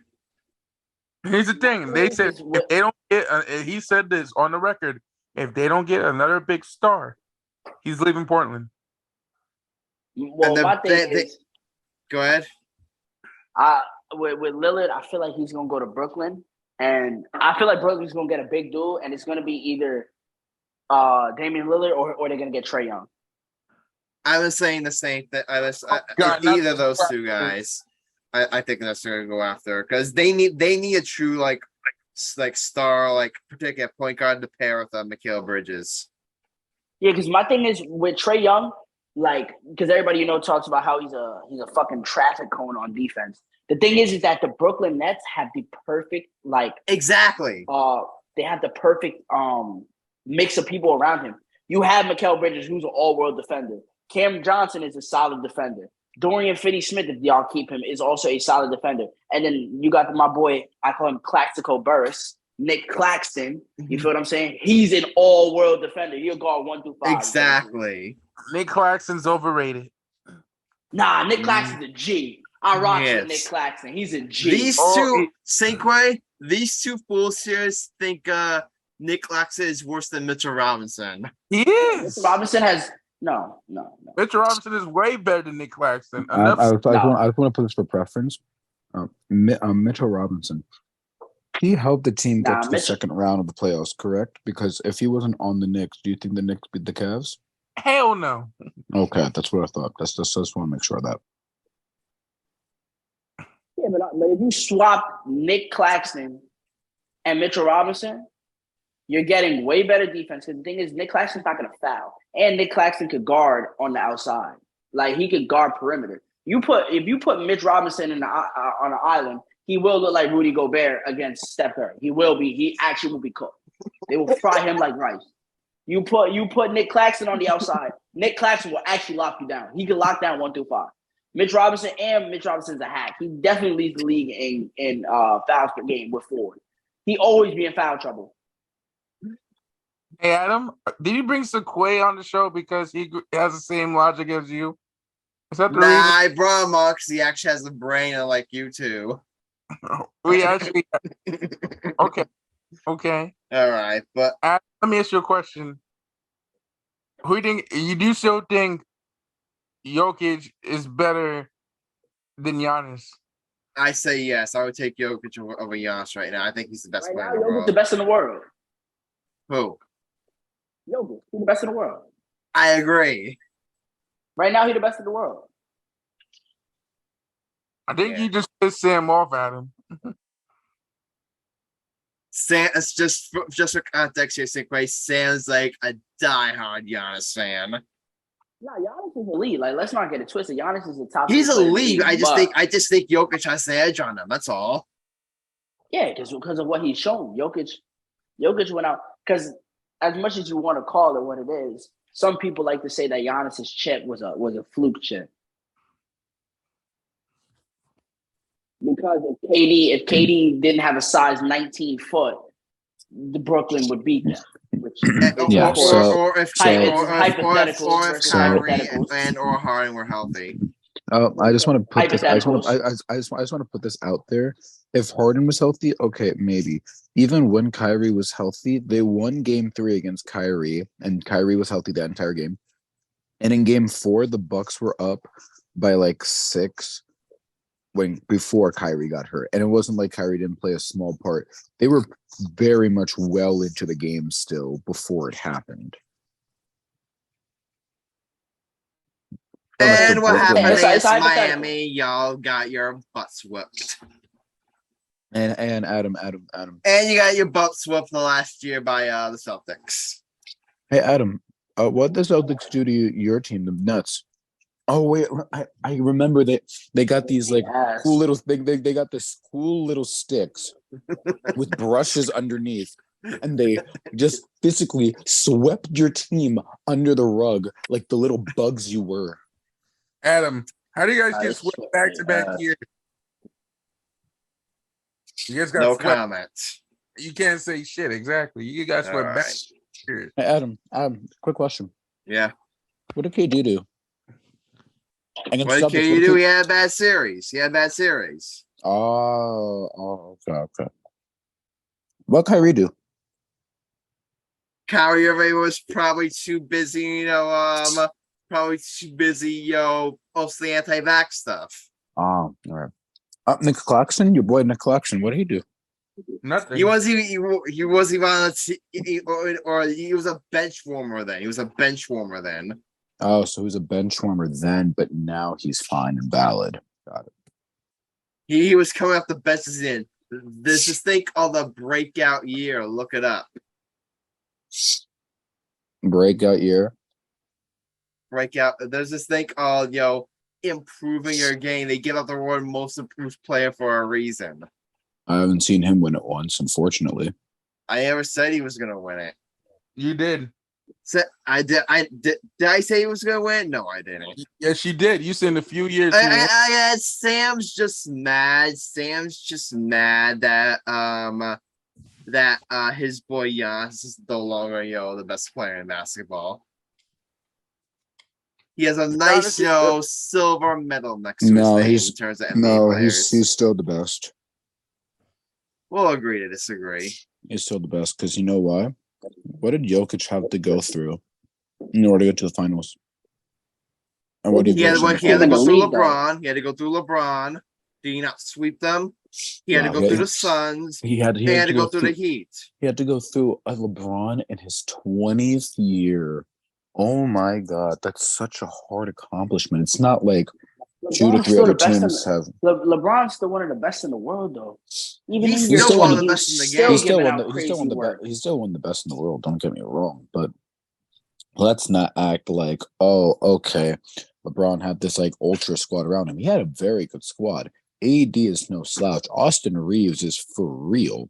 Here's the thing. They said if they don't get, he said this on the record, if they don't get another big star, he's leaving Portland. Well, my thing is, go ahead. With Lillard, I feel like he's going to go to Brooklyn. And I feel like Brooklyn's going to get a big dude, and it's going to be either Damian Lillard or they're going to get Trae Young. I was saying the same thing. Either of those two guys. I think that's going to go after, because they need a true like star, like particular point guard to pair with Mikal Bridges. Yeah, because my thing is with Trae Young, like, because everybody talks about how he's a fucking traffic cone on defense. The thing is that the Brooklyn Nets have the perfect exactly. They have the perfect mix of people around him. You have Mikal Bridges, who's an all-world defender. Cam Johnson is a solid defender. Dorian Finney-Smith, if y'all keep him, is also a solid defender. And then you got my boy, I call him Claxico Burris, Nick Claxton. You feel what I'm saying? He's an all-world defender. He'll guard 1 through 5. Exactly. Nick Claxton's overrated. Nah, Nick Claxton's a G. I rock with Nick Claxton. He's a G. These two, Cinquay, these two fools here think Nick Claxton is worse than Mitchell Robinson. He is. Mitchell Robinson has no. Mitchell Robinson is way better than Nick Claxton. I just want to put this for preference. Mitchell Robinson. He helped the team get to the second round of the playoffs, correct? Because if he wasn't on the Knicks, do you think the Knicks beat the Cavs? Hell no. Okay, that's what I thought. Just want to make sure of that. Yeah, but if you swap Nick Claxton and Mitchell Robinson, you're getting way better defense. Because the thing is, Nick Claxton's not going to foul, and Nick Claxton could guard on the outside. Like he could guard perimeter. If you put Mitch Robinson on an island, he will look like Rudy Gobert against Steph Curry. He actually will be cooked. They will fry him like rice. You put Nick Claxton on the outside. Nick Claxton will actually lock you down. He can lock down 1 through 5. Mitch Robinson's a hack. He definitely leads the league in fouls per game with forward. He always be in foul trouble. Hey Adam, did you bring Cinquay on the show because he has the same logic as you? Is that the reason? I brought him on because he actually has a brain like you two. We actually okay. All right, but Adam, let me ask you a question. Who do you do still think Jokic is better than Giannis? I say yes. I would take Jokic over Giannis right now. I think he's the best player in the Jokic's world. the best in the world. Who? Jokic, he's the best in the world. I agree. Right now, he's the best in the world. I think you just pissed Sam off, Adam. It's just for context here, Cinquay. Sam's like a diehard Giannis fan. No, Giannis is elite. Like, let's not get it twisted. Giannis is the top. He's player in the elite. league, I just think Jokic has the edge on him. That's all. Yeah, because of what he's shown. Jokic went out because as much as you want to call it what it is, some people like to say that Giannis's chip was a fluke chip. Because if KD didn't have a size 19 foot, the Brooklyn would beat them. Which Yeah, or if Kyrie hypotheticals. and or Harden were healthy. I just want to put this. I just want Hypotheticals. to put this out there. If Harden was healthy, okay, maybe. Even when Kyrie was healthy, they won Game 3 against Kyrie, and Kyrie was healthy that entire game. And in Game 4, the Bucks were up by like 6 before Kyrie got hurt, and it wasn't like Kyrie didn't play a small part. They were very much well into the game still before it happened. And what happened It's is hypothetical. Miami, y'all got your butts whipped. And Adam. And you got your butts whipped the last year by the Celtics. Hey Adam, what does Celtics do to your team, the Nuts? Oh wait, I remember that they got these like cool little they got this cool little sticks with brushes underneath, and they just physically swept your team under the rug like the little bugs you were. Adam, how do you guys get swept back to back years? You guys got No swept. comments. You can't say shit. Exactly. You guys All swept right. back. Years. Hey Adam, quick question. Yeah. What did KD do? What can you do? He had a bad series. Oh, okay. What Kyrie do? Kyrie Irving was probably too busy, mostly anti-vax stuff. Oh, all right. Nick Claxton, your boy Nick Claxton, what did he do? Nothing. He wasn't even on or he was a bench warmer then. Oh, so he was a bench warmer then, but now he's fine and valid. Got it. He was coming off the bench in. There's this thing called the breakout year. Look it up. Breakout year. There's this thing called, improving your game. They give out the award most improved player for a reason. I haven't seen him win it once, unfortunately. I never said he was gonna win it. You did. So did I say he was gonna win? No, I didn't. Yes, you did. You said in a few years. Sam's just mad. That his boy Giannis is no longer the best player in basketball. He has a nice silver medal next to his name in terms of NBA players. He's still the best. We'll agree to disagree. He's still the best because you know why? What did Jokic have to go through in order to get to the finals? And what He had to go through league, LeBron. He had to go through LeBron. Did he not sweep them? He had to go through the Suns. He had to go through the Heat. He had to go through a LeBron in his 20th year. Oh my God, that's such a hard accomplishment. It's not like two to three other teams have. LeBron's still one of the best in the world, though. Even he's in still year one 20, of the best in the game. He's still one of the best in the world. Don't get me wrong, but let's not act like, oh, okay, LeBron had this like ultra squad around him. He had a very good squad. AD is no slouch. Austin Reeves is for real.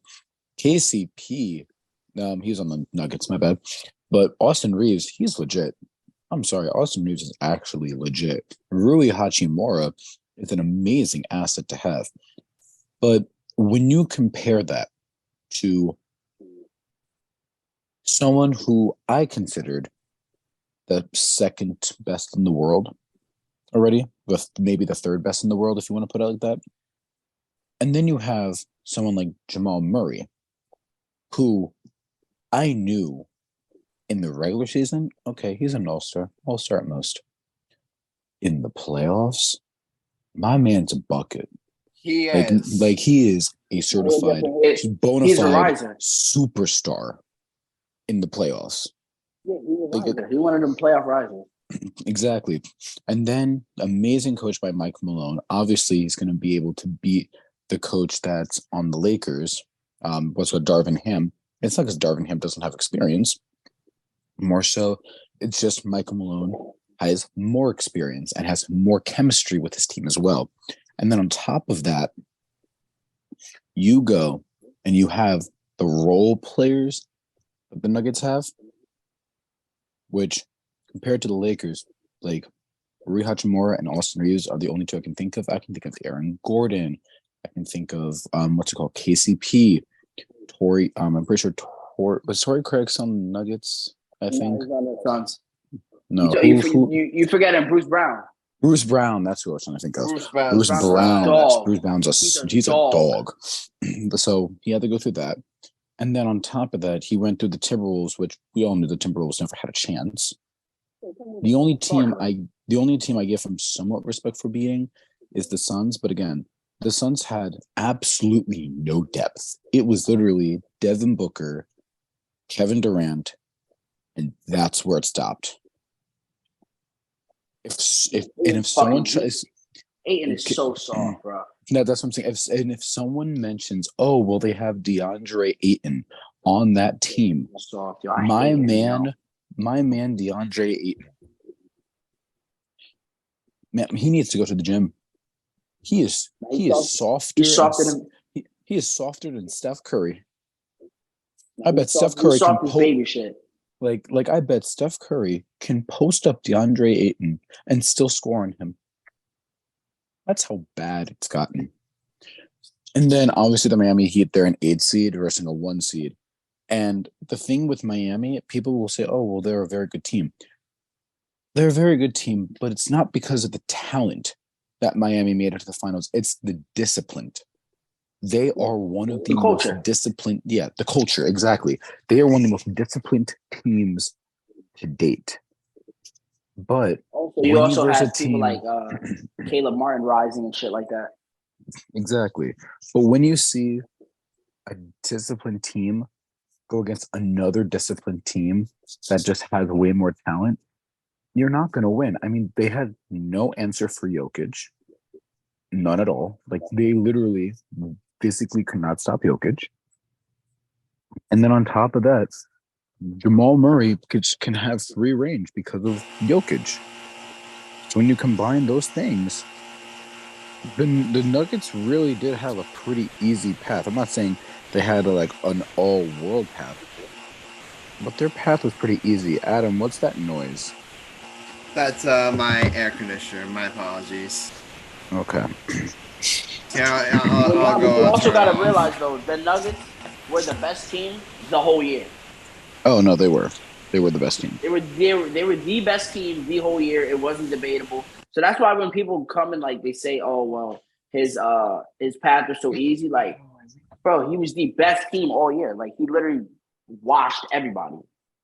KCP, he's on the Nuggets, my bad. But Austin Reeves, he's legit. I'm sorry, Austin Reeves is actually legit. Rui Hachimura is an amazing asset to have. But when you compare that to someone who I considered the second best in the world already, with maybe the third best in the world, if you want to put it like that. And then you have someone like Jamal Murray, who I knew in the regular season, okay, he's an all-star at most. In the playoffs, my man's a bucket. He is. Like he is a certified, bona fide superstar in the playoffs. Yeah, he wanted them playoff risers. Exactly. And then amazing coach by Mike Malone. Obviously, he's going to be able to beat the coach that's on the Lakers. What's called Darvin Ham. It's not because Darvin Ham doesn't have experience. More so, it's just Michael Malone has more experience and has more chemistry with his team as well. And then on top of that, you go and you have the role players that the Nuggets have, which compared to the Lakers, like Rui Hachimura and Austin Reeves are the only two I can think of. I can think of Aaron Gordon. I can think of KCP. Torrey. I'm pretty sure was Torrey Craig's on the Nuggets. I think. No, you forgetting Bruce Brown. Bruce Brown, that's who I was trying to think of. Bruce Brown's he's a dog. So he had to go through that. And then on top of that, he went through the Timberwolves, which we all knew the Timberwolves never had a chance. The only team I give him somewhat respect for beating is the Suns. But again, the Suns had absolutely no depth. It was literally Devin Booker, Kevin Durant, and that's where it stopped. If someone tries, Ayton is so soft, bro. No, that's what I'm saying. If someone mentions, oh, well, they have DeAndre Ayton on that team, soft, yo, my man DeAndre Ayton, man, he needs to go to the gym. He is softer. He is softer than Steph Curry. I bet Steph Curry can baby shit. Like I bet Steph Curry can post up DeAndre Ayton and still score on him. That's how bad it's gotten. And then obviously the Miami Heat, they're an 8 seed versus a 1 seed. And the thing with Miami, people will say, oh, well, they're a very good team. They're a very good team, but it's not because of the talent that Miami made it to the finals. It's the discipline. They are one of the most disciplined. Yeah, the culture, exactly. They are one of the most disciplined teams to date. But you also have people like Caleb Martin rising and shit like that. Exactly. But when you see a disciplined team go against another disciplined team that just has way more talent, you're not going to win. I mean, they had no answer for Jokic. None at all. Like, they literally physically could not stop Jokic. And then on top of that, Jamal Murray can have free range because of Jokic. So when you combine those things, the Nuggets really did have a pretty easy path. I'm not saying they had an all-world path, but their path was pretty easy. Adam, what's that noise? That's my air conditioner. My apologies. Okay. Yeah, I'll go. You also got to realize, though, the Nuggets were the best team the whole year. Oh, no, they were. They were the best team. They were the best team the whole year. It wasn't debatable. So that's why when people come and they say, "Oh, well, his path was so easy," Bro, he was the best team all year. Like, he literally washed everybody.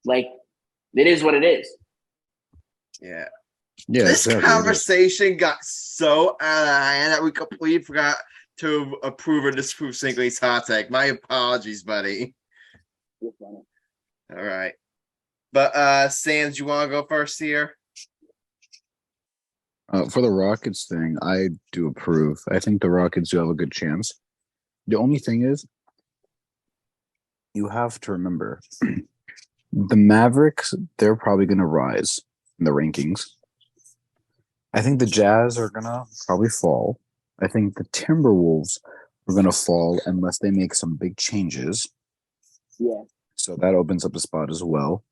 Like, it is what it is. Yeah. Yeah, This exactly. conversation got so out of hand that we completely forgot to approve or disapprove Cinquay's hot take. My apologies, buddy. All right. But Sands, you want to go first here? For the Rockets thing, I do approve. I think the Rockets do have a good chance. The only thing is, you have to remember, the Mavericks, they're probably going to rise in the rankings. I think the Jazz are going to probably fall. I think the Timberwolves are going to fall unless they make some big changes. Yeah. So that opens up a spot as well.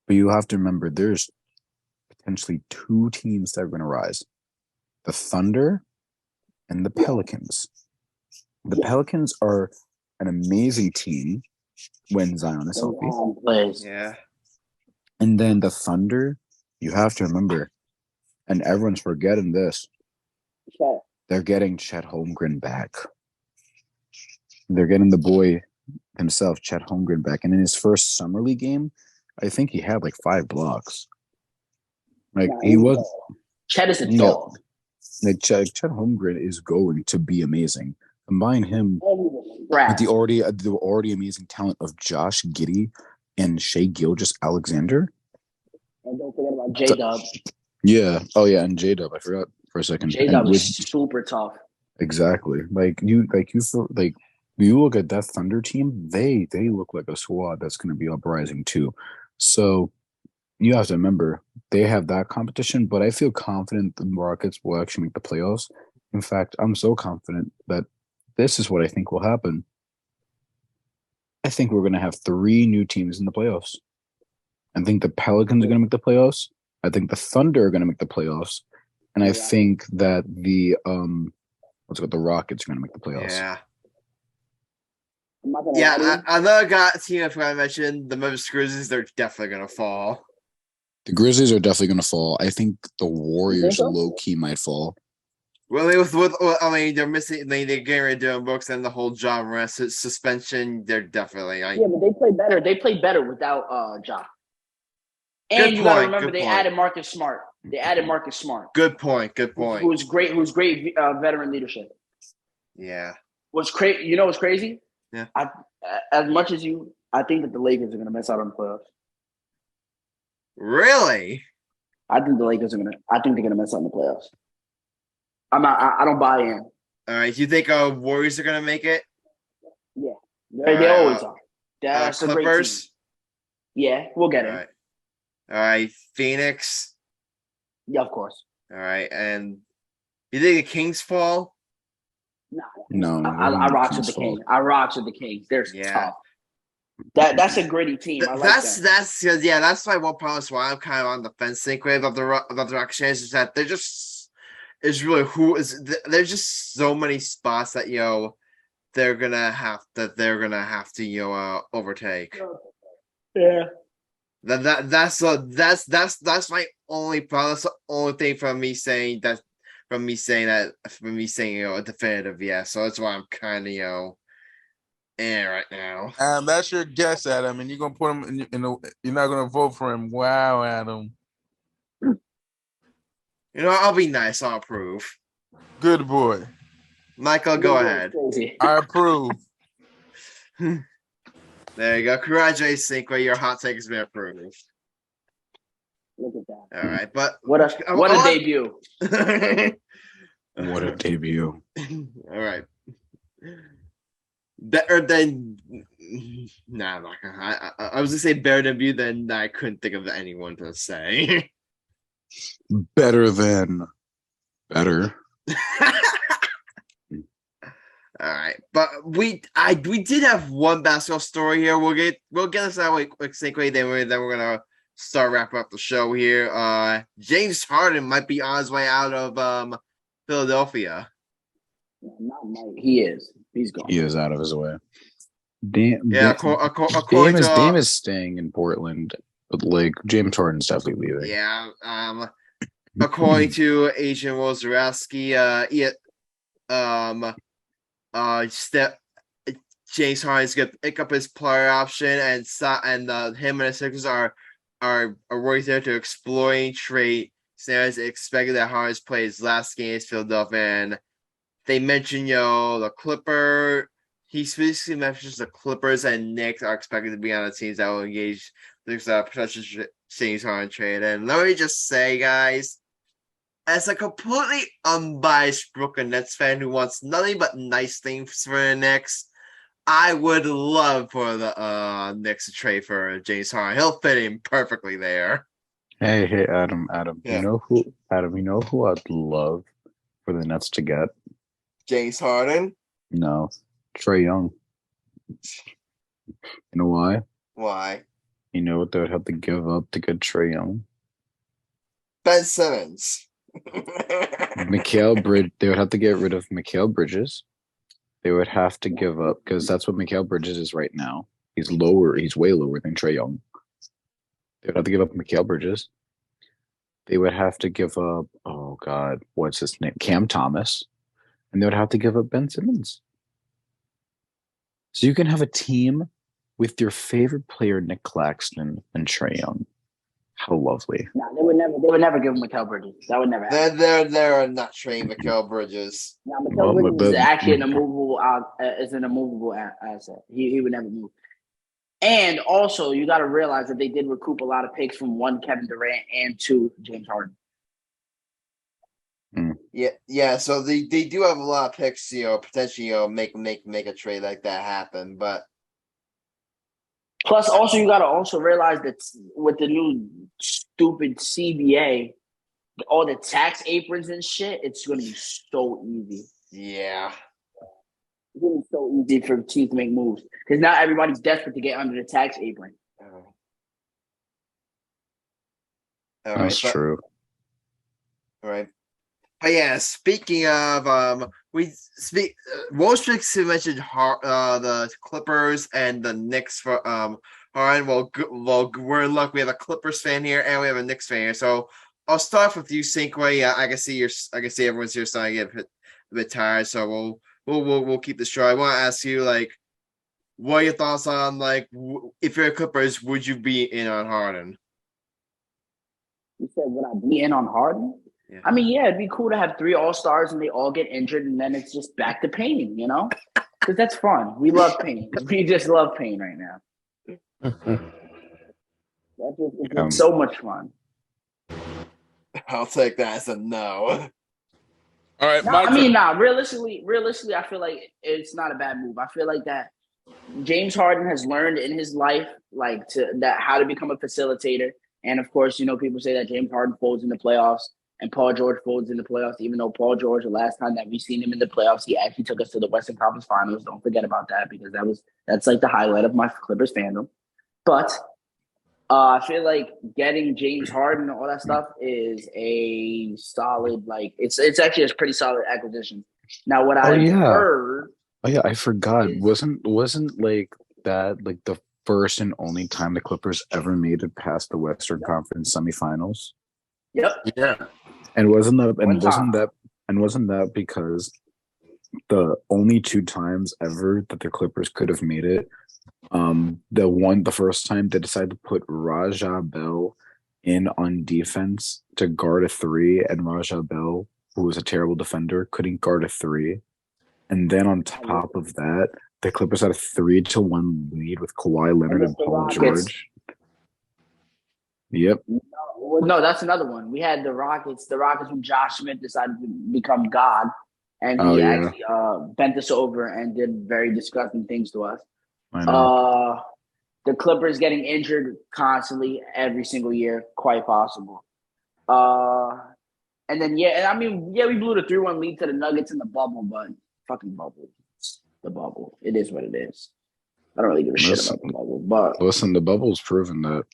But you have to remember, there's potentially two teams that are going to rise. The Thunder and the Pelicans. The Pelicans are an amazing team when Zion is healthy. Yeah. And then the Thunder, you have to remember, and everyone's forgetting this, they're getting Chet Holmgren back. They're getting the boy himself, Chet Holmgren, back. And in his first summer league game, I think he had like 5 blocks. Like he was. Chet is a dog. Like Chet Holmgren is going to be amazing. Combine him with the already amazing talent of Josh Giddey and Shai Gilgeous-Alexander. And don't forget about J-Dub. Yeah. Oh yeah, and J-Dub. I forgot for a second. J-Dub is super tough. Exactly. You look at that Thunder team, they look like a squad that's going to be uprising too. So you have to remember they have that competition, but I feel confident the Rockets will actually make the playoffs. In fact, I'm so confident that this is what I think will happen. I think we're going to have 3 new teams in the playoffs. I think the Pelicans are going to make the playoffs. I think the Thunder are going to make the playoffs. And I think that the Rockets are going to make the playoffs. Yeah. Yeah, another team I forgot to mention, the Memphis Grizzlies, they're definitely going to fall. The Grizzlies are definitely going to fall. I think the Warriors low-key might fall. Well, they're missing. They're getting rid of Dylan Brooks and the whole Ja Morant suspension. They're definitely. Yeah, but they play better. They play better without Ja. And you got to remember, they added Marcus Smart. Good point. Who's great veteran leadership. Yeah. What's crazy? You know what's crazy? Yeah. As much as I think that the Lakers are going to miss out on the playoffs. Really? I think they're going to miss out on the playoffs. I don't buy in. All right. Do you think Warriors are going to make it? Yeah. They always are. That's a great Clippers? team. Yeah, we'll get it. All right. Phoenix? Yeah, of course. All right. And you think the Kings fall? No. I rocks with the Kings. They're tough. That's a gritty team. That's my one problem. Why I'm kind of on the fence about the Rockets is that they're just there's just so many spots that they're gonna have to overtake. Yeah. That's my only problem. That's the only thing from me saying a definitive yes. So that's why I'm kind of right now. That's your guess, Adam, and you're gonna put him you're not gonna vote for him. Wow, Adam. I'll be nice. I'll approve. Good boy. Michael, go ahead. I approve. There you go. Congratulations, Cinquay. Your hot take has been approved. Look at that. All right, but what a debut. What a debut. All right. Better than I'm not gonna. I was gonna say better than you, then I couldn't think of anyone to say. Better than better. All right, but we did have one basketball story here. We'll get us that way quick, Cinquay. Then we're gonna start wrapping up the show here. James Harden might be on his way out of Philadelphia. Not might. He is. He's gone. He is out of his way. Dame is staying in Portland, but James Harden's definitely leaving. Yeah. According to Agent Wojciechowski, James Harden's gonna pick up his player option, and him and the Sixers are working there to exploring trade scenarios. Expected that Harden's play his last game is Philadelphia, and they mentioned the Clipper. He specifically mentions the Clippers and Knicks are expected to be on the teams that will engage this potential James Harden trade. And let me just say, guys, as a completely unbiased Brooklyn Nets fan who wants nothing but nice things for the Knicks, I would love for the Knicks to trade for James Harden. He'll fit in perfectly there. Hey, Adam. Yeah. You know who I'd love for the Nets to get? James Harden? No, Trae Young. You know why? Why? You know what they would have to give up to get Trae Young? Ben Simmons. They would have to get rid of Mikal Bridges. They would have to give up, because that's what Mikal Bridges is right now. He's way lower than Trae Young. They would have to give up Mikal Bridges. They would have to give up, oh God, what's his name? Cam Thomas. And they would have to give up Ben Simmons. So you can have a team with your favorite player, Nick Claxton, and Trae Young. How lovely. No, they would never give him Mikal Bridges. That would never happen. They're not trading Mikal Bridges. Now, Mikal Bridges is actually an immovable asset. He would never move. And also, you got to realize that they did recoup a lot of picks from 1, Kevin Durant, and 2, James Harden. Yeah. So they do have a lot of picks, potentially, make a trade like that happen. But plus, also, you got to also realize that with the new stupid CBA, all the tax aprons and shit, it's going to be so easy. Yeah. It's going to be so easy for teams to make moves because now everybody's desperate to get under the tax apron. That's true. All right. But yeah, speaking of, Wall Street mentioned the Clippers and the Knicks for Harden. Well, we're in luck. We have a Clippers fan here and we have a Knicks fan here. So I'll start with you, Cinquay. I can see everyone's here starting to get a bit tired. So we'll keep this short. I want to ask you, what are your thoughts on if you're a Clippers, would you be in on Harden? You said, would I be in on Harden? Yeah. I mean, yeah, it'd be cool to have 3 All-Stars and they all get injured and then it's just back to painting, Because that's fun. We love pain. We just love pain right now. It's so much fun. I'll take that as a no. All right. Realistically, I feel like it's not a bad move. I feel like that James Harden has learned in his life, how to become a facilitator. And of course, people say that James Harden folds in the playoffs. And Paul George folds in the playoffs, even though Paul George, the last time that we seen him in the playoffs, he actually took us to the Western Conference Finals. Don't forget about that because that's the highlight of my Clippers fandom. But I feel like getting James Harden and all that stuff is a solid, it's actually a pretty solid acquisition. Now, what I've heard. Oh yeah, I forgot. Wasn't that the first and only time the Clippers ever made it past the Western Conference semifinals? Yep. Yeah. And wasn't that because the only 2 times ever that the Clippers could have made it, the first time they decided to put Raja Bell in on defense to guard a 3, and Raja Bell, who was a terrible defender, couldn't guard a 3. And then on top of that, the Clippers had a 3-1 lead with Kawhi Leonard and Paul George. Yep. No, that's another one. We had the Rockets. The Rockets when Josh Smith decided to become God, and he actually bent us over and did very disgusting things to us. I know. The Clippers getting injured constantly every single year, quite possible. And then we blew the 3-1 lead to the Nuggets in the bubble, but fucking bubble. It's the bubble. It is what it is. I don't really give a shit about the bubble. But listen, the bubble's proven that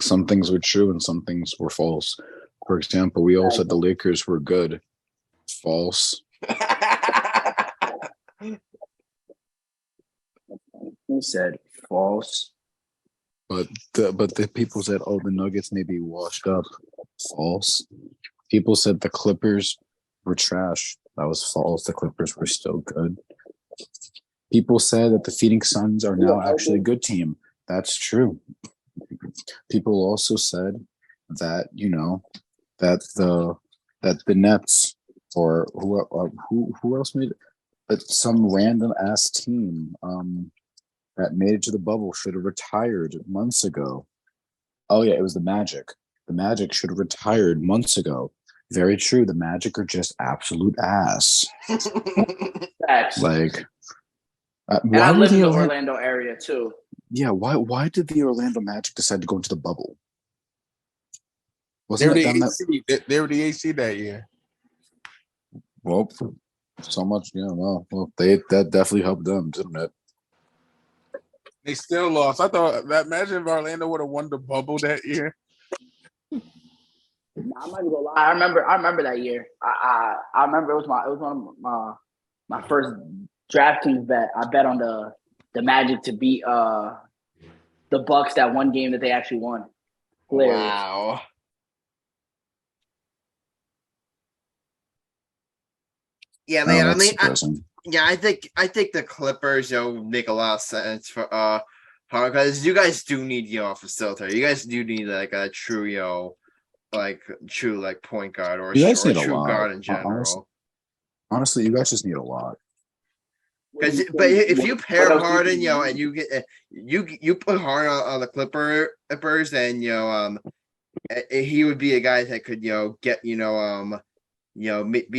some things were true and some things were false. For example, we all said the Lakers were good. False. Who said false? But the people said, oh, the Nuggets may be washed up. False. People said the Clippers were trash. That was false. The Clippers were still good. People said that the Phoenix Suns are now actually a good team. That's true. People also said that that the Nets or who else made it? That some random ass team that made it to the bubble should have retired months ago. Oh yeah, it was the Magic. The Magic should have retired months ago. Very true. The Magic are just absolute ass. Facts. Like, and I live in the Orlando area too. Yeah, why did the Orlando Magic decide to go into the bubble? They were the AC that year. Well, so much, well, that definitely helped them, didn't it? They still lost. I thought that imagine if Orlando would have won the bubble that year. I'm not gonna lie. I remember that year. I remember it was one of my first DraftKings bet. I bet on the Magic to beat the Bucks that one game that they actually won. Hilarious. Wow. Yeah, man. I think the Clippers, make a lot of sense for because you guys do need a facilitator. You guys do need like a true true point guard or a true guard in general. Honestly, you guys just need a lot. But if you pair Harden, and you get you put Harden on the Clippers, then he would be a guy that could get be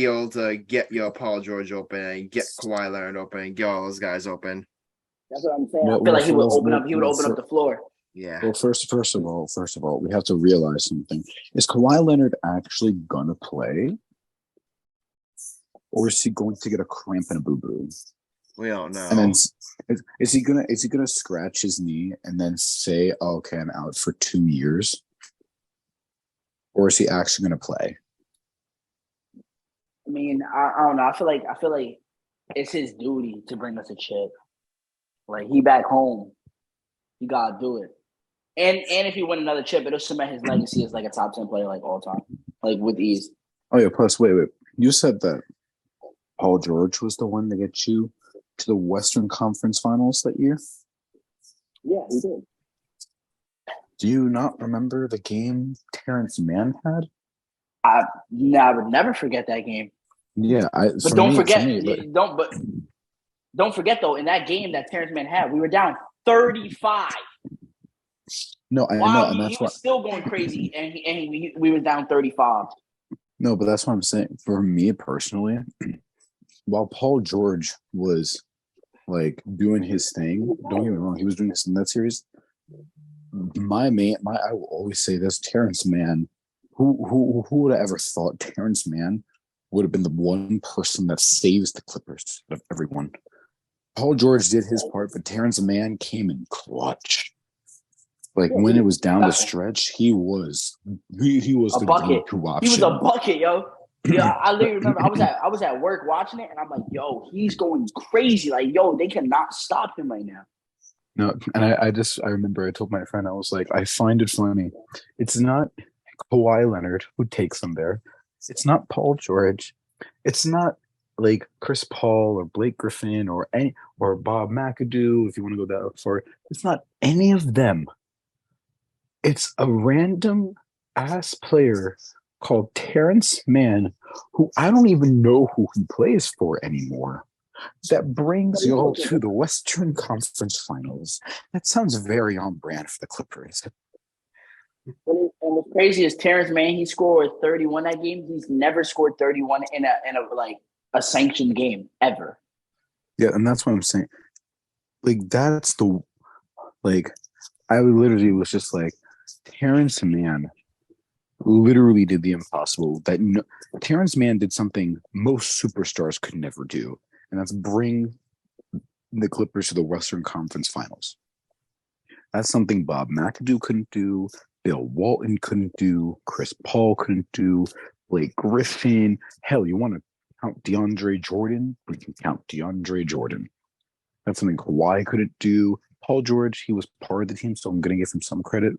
able to get Paul George open and get Kawhi Leonard open and get all those guys open. That's what I'm saying. I feel like he would open up. He would open up the floor. Yeah. Well, first of all, we have to realize something. Is Kawhi Leonard actually gonna play, or is he going to get a cramp and a boo boo? We don't know. And then is he gonna scratch his knee and then say, oh, "Okay, I'm out for 2 years," or is he actually gonna play? I mean, I don't know. I feel like it's his duty to bring us a chip. Like he back home, he gotta do it. And if he win another chip, it'll cement his legacy as like a top 10 player like all time, like with ease. Oh yeah. Plus, wait. You said that Paul George was the one to get you to the Western Conference Finals that year. Yeah, he did. Do you not remember the game Terrence Mann had? I would never forget that game. Yeah, but don't forget though, in that game that Terrence Mann had, we were down 35. No, I know, and that's he was still going crazy, and we were down 35. No, but that's what I'm saying. For me personally, while Paul George was like doing his thing, don't get me wrong, he was doing this in that series. I will always say this: Terrence Mann. Who would have ever thought Terrence Mann would have been the one person that saves the Clippers out of everyone? Paul George did his part, but Terrence Mann came in clutch. Like when it was down the stretch, he was a bucket. He was a bucket, yo. Yeah, I literally remember I was at work watching it, and I'm like, yo, he's going crazy. Like, yo, they cannot stop him right now. No, and I remember I told my friend, I was like, I find it funny. It's not Kawhi Leonard who takes him there. It's not Paul George. It's not like Chris Paul or Blake Griffin or Bob McAdoo, if you want to go that far. It's not any of them. It's a random ass player called Terrence Mann, who I don't even know who he plays for anymore, that brings y'all to the Western Conference Finals. That sounds very on brand for the Clippers. And what's crazy is Terrence Mann, he scored 31 that game. He's never scored 31 in a sanctioned game ever. Yeah, and that's what I'm saying. Like I literally was just like, Terrence Mann literally did the impossible. Terrence Mann did something most superstars could never do, and that's bring the Clippers to the Western Conference Finals. That's something Bob McAdoo couldn't do, Bill Walton couldn't do, Chris Paul couldn't do, Blake Griffin. Hell, you want to count DeAndre Jordan? We can count DeAndre Jordan. That's something Kawhi couldn't do. Paul George, he was part of the team, so I'm going to give him some credit.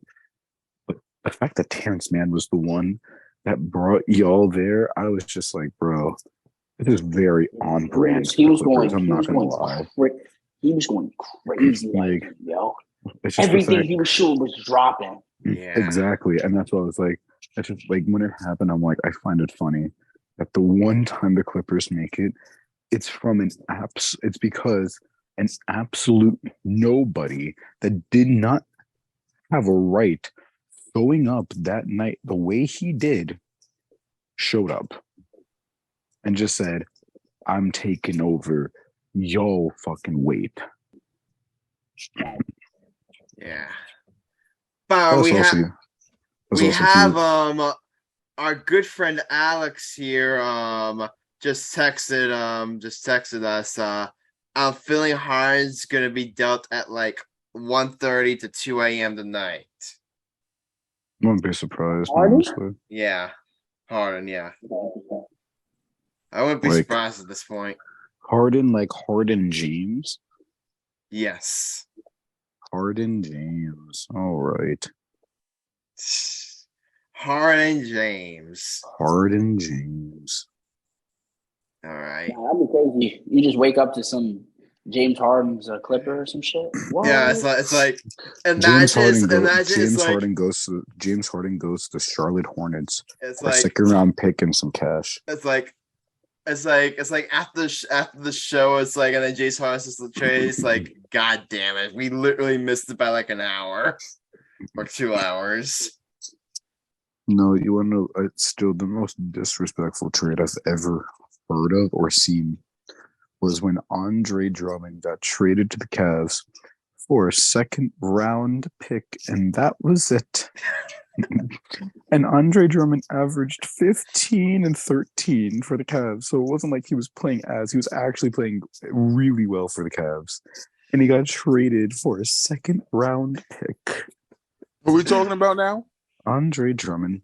But the fact that Terrence Mann was the one that brought y'all there, I was just like, bro, This is very on brand. He was Clippers, going. I'm He not was gonna going. lie. He was going crazy. Like, Yo, it's just the everything fact- he was shooting was dropping. Yeah. Exactly, and that's what I was like. It's just like when it happened, I'm like, I find it funny that the one time the Clippers make it, it's from an apps. It's because an absolute nobody that did not have a right showing up that night the way he did showed up and just said, "I'm taking over. Yo, fucking wait." Yeah. But That's we also- have that's we also have huge. our good friend Alex here just texted us I'm feeling Harden's gonna be dealt at like 1:30 to 2 a.m. tonight. I wouldn't be surprised, Harden? honestly. Yeah. Harden, yeah. I wouldn't be Like- surprised at this point. Harden, like Harden James. Yes. Harden James. All right. Harden James. Harden James. All right. Nah, that'd be crazy. You just wake up to some James Harden's Clipper or some shit. What? Yeah, it's like James Harden, James Harden goes to Charlotte Hornets it's for a like second round pick and some cash. it's like after the show, it's like, and then Jace Harden says the trade. It's like, God damn it, we literally missed it by like an hour or 2 hours. No, you want to know? It's still the most disrespectful trade I've ever heard of or seen was when Andre Drummond got traded to the Cavs for a second round pick, and that was it. And Andre Drummond averaged 15 and 13 for the Cavs. So it wasn't like he was playing he was actually playing really well for the Cavs. And he got traded for a second round pick. Who are we talking about now? Andre Drummond.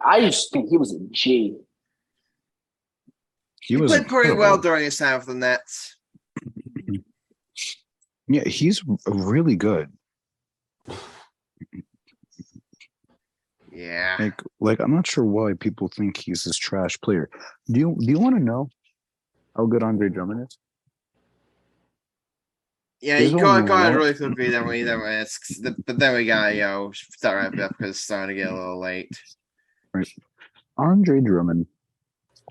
I just think he was a G. He was played pretty well incredible. during his time with the Nets. Yeah, he's really good. Yeah. Like I'm not sure why people think he's this trash player. Do you want to know how good Andre Drummond is? Yeah, There's you go only ahead one- really quickly. But then we got start wrapping up because it's starting to get a little late. Andre Drummond,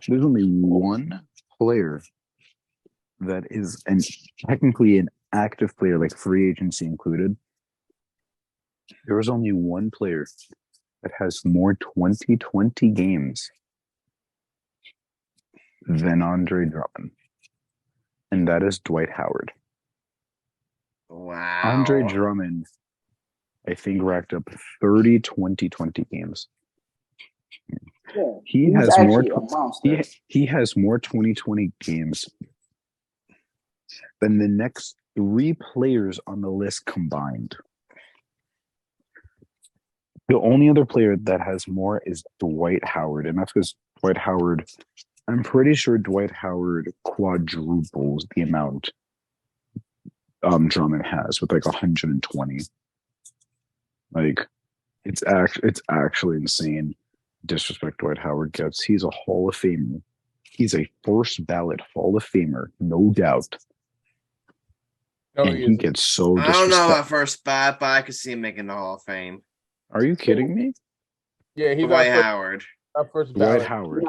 there's only one player that is technically an active player, like free agency included. There is only one player that has more 2020 games than Andre Drummond, and that is Dwight Howard. Wow. Andre Drummond, I think, racked up 30 2020 games. Yeah, He he's has more. actually a monster. He has more 2020 games than the next three players on the list combined. The only other player that has more is Dwight Howard, and that's because Dwight Howard. I'm pretty sure Dwight Howard quadruples the amount Drummond has with like 120. Like, it's actually insane. Disrespect Dwight Howard gets. He's a Hall of Famer. He's a first ballot Hall of Famer, no doubt. No, And he gets so I don't know disrespected. about first bat, but I could see him making the Hall of Fame. Are you kidding me? Yeah, he's Dwight Howard. our first Dwight ballot. Howard.